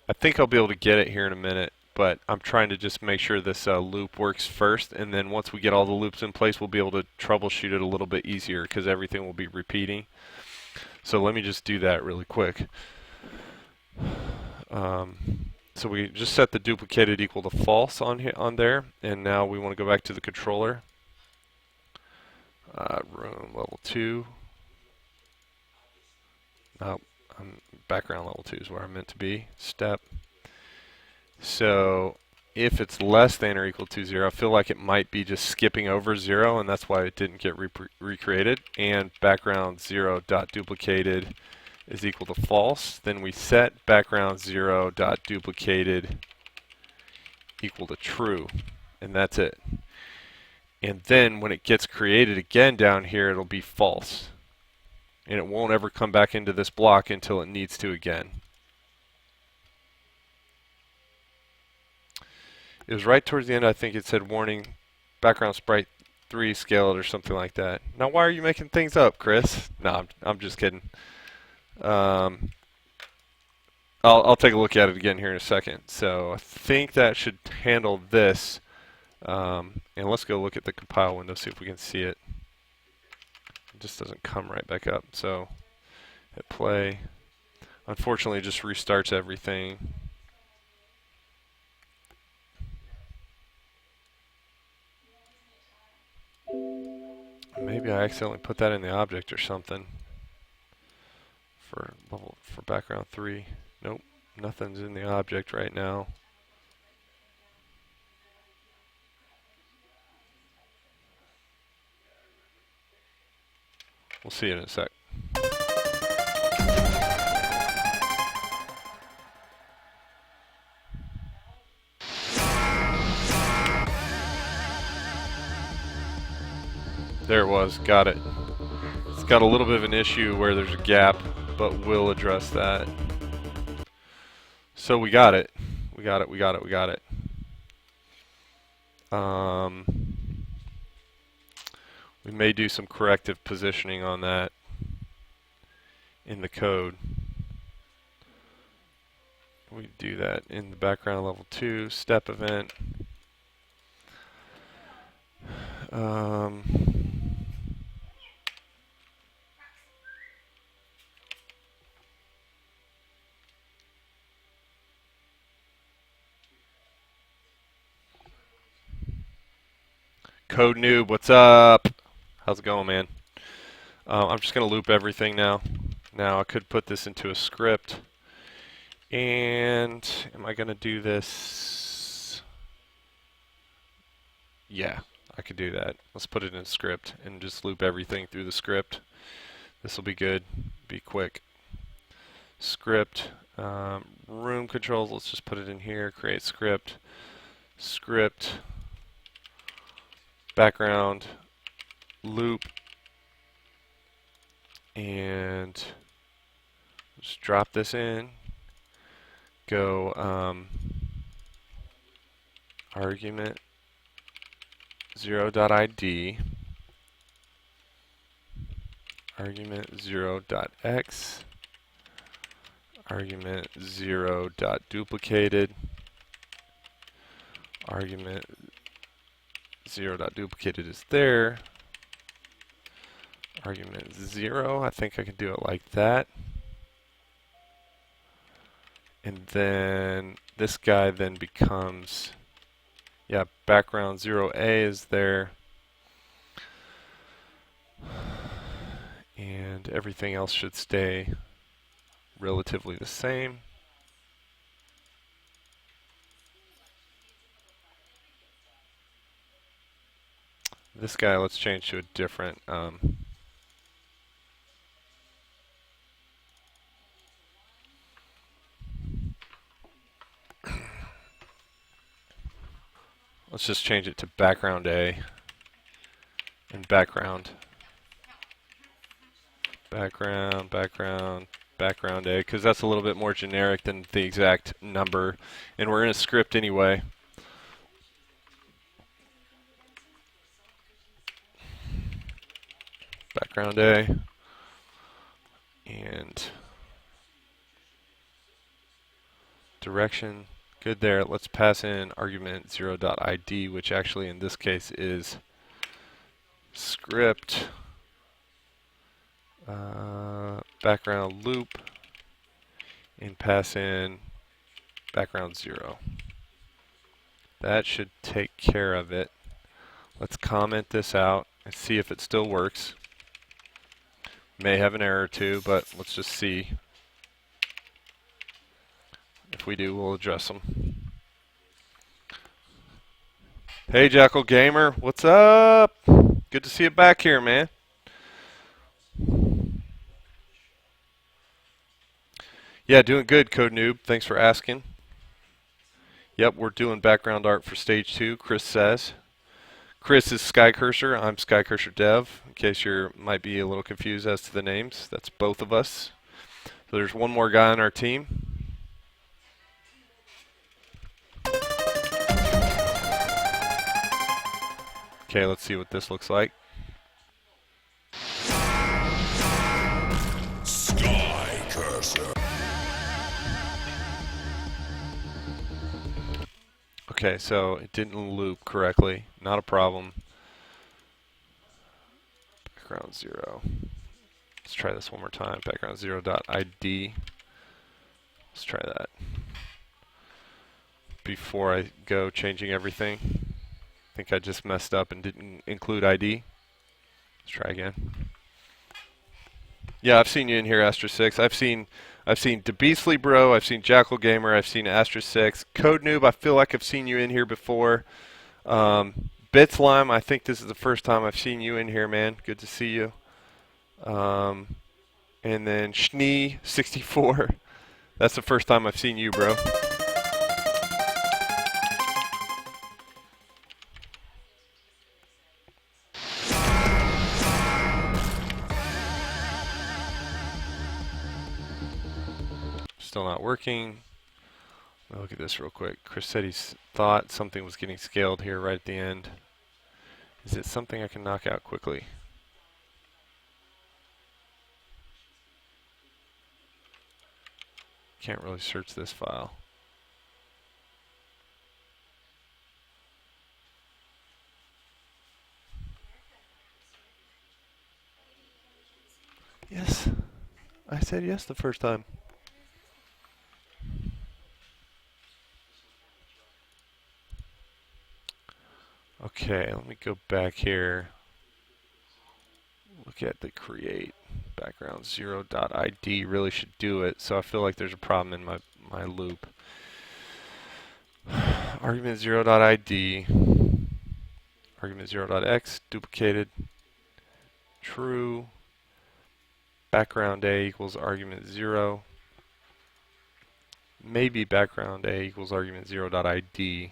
I think I'll be able to get it here in a minute, but I'm trying to just make sure this loop works first, and then once we get all the loops in place, we'll be able to troubleshoot it a little bit easier because everything will be repeating. So let me just do that really quick. So we just set the duplicated equal to false on there, and now we want to go back to the controller. Room level 2. Nope, background level 2 is where I'm meant to be. Step. So if it's less than or equal to 0, I feel like it might be just skipping over 0, and that's why it didn't get recreated. And background 0 dot duplicated is equal to false. Then we set background 0 dot duplicated equal to true, and that's it. And then when it gets created again down here, it'll be false. And it won't ever come back into this block until it needs to again. It was right towards the end, I think it said warning, background sprite 3 scaled or something like that. Now why are you making things up, Chris? No, I'm just kidding. I'll take a look at it again here in a second. So I think that should handle this. And let's go look at the compile window, see if we can see it. It just doesn't come right back up. So hit play. Unfortunately, it just restarts everything. Maybe I accidentally put that in the object or something for background 3. Nope, nothing's in the object right now. We'll see it in a sec. There it was, got it. It's got a little bit of an issue where there's a gap, but we'll address that. So we got it. We got it. We may do some corrective positioning on that in the code. We do that in the background level 2 step event. Code Noob, what's up? How's it going, man? I'm just going to loop everything now. Now I could put this into a script. And am I going to do this? Yeah, I could do that. Let's put it in a script and just loop everything through the script. This will be good. Be quick. Script. Room controls. Let's just put it in here. Create script. Script. Background. Loop. And just drop this in. Go argument 0.id, argument 0.x, argument 0.duplicated, argument 0.duplicated is there, argument 0, I think I can do it like that. And then this guy then becomes, yeah, background 0A is there. And everything else should stay relatively the same. This guy, let's change to a different let's just change it to background A and background A, because that's a little bit more generic than the exact number, and we're in a script anyway. Background A and direction. Good there. Let's pass in argument 0.id, which actually in this case is script background loop, and pass in background 0. That should take care of it. Let's comment this out and see if it still works. May have an error or two, but let's just see. If we do, we'll address them. Hey, Jackal Gamer, what's up? Good to see you back here, man. Yeah, doing good, Code Noob. Thanks for asking. Yep, we're doing background art for stage 2, Chris says. Chris is Skycurser. I'm Skycurser Dev, in case you might be a little confused as to the names. That's both of us. So there's one more guy on our team. Okay, let's see what this looks like. Skycurser. Okay, so it didn't loop correctly. Not a problem. Background 0. Let's try this one more time. Background 0.id. Let's try that. Before I go changing everything. I think I just messed up and didn't include ID. Let's try again. Yeah, I've seen you in here, Astra6. I've seen DeBeastly Bro, I've seen Jackal Gamer, I've seen Astra6. Code Noob, I feel like I've seen you in here before. Bitslime, I think this is the first time I've seen you in here, man. Good to see you. And then Schnee64. That's the first time I've seen you, bro. Still not working. Look at this real quick. Chris said he thought something was getting scaled here right at the end. Is it something I can knock out quickly? Can't really search this file. Yes. I said yes the first time. Okay, let me go back here. Look at the create. Background 0.id really should do it, so I feel like there's a problem in my loop. Argument 0.id. Argument 0.x duplicated. True. Background A equals argument 0. Maybe background A equals argument 0.id.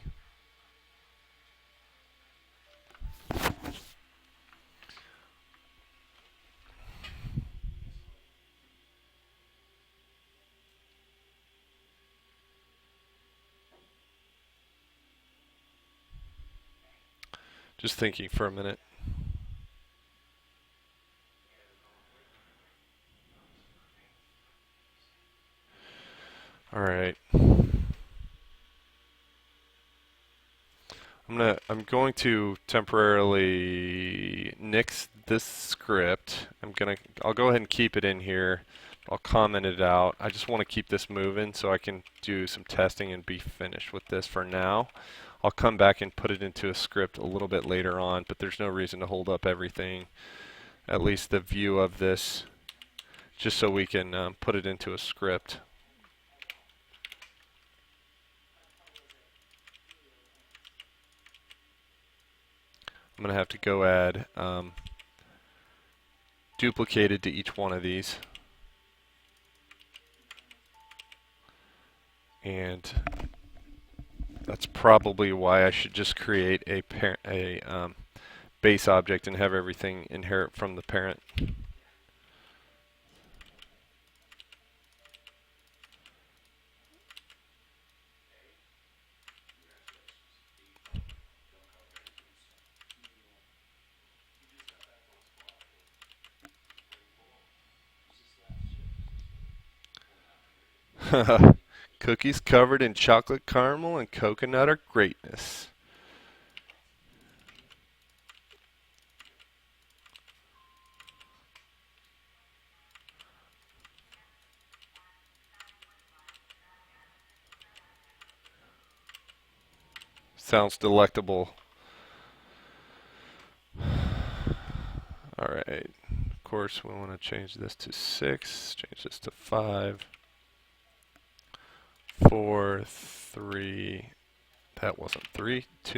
Just thinking for a minute. All right. I'm going to temporarily nix this script. I'll go ahead and keep it in here. I'll comment it out. I just want to keep this moving so I can do some testing and be finished with this for now. I'll come back and put it into a script a little bit later on, but there's no reason to hold up everything, at least the view of this, just so we can put it into a script. I'm going to have to go add duplicated to each one of these. And that's probably why I should just create a base object and have everything inherit from the parent. Cookies covered in chocolate caramel and coconut are greatness. Sounds delectable. Alright, of course we want to change this to 6, change this to 5, 4, 3, that wasn't 3, 2.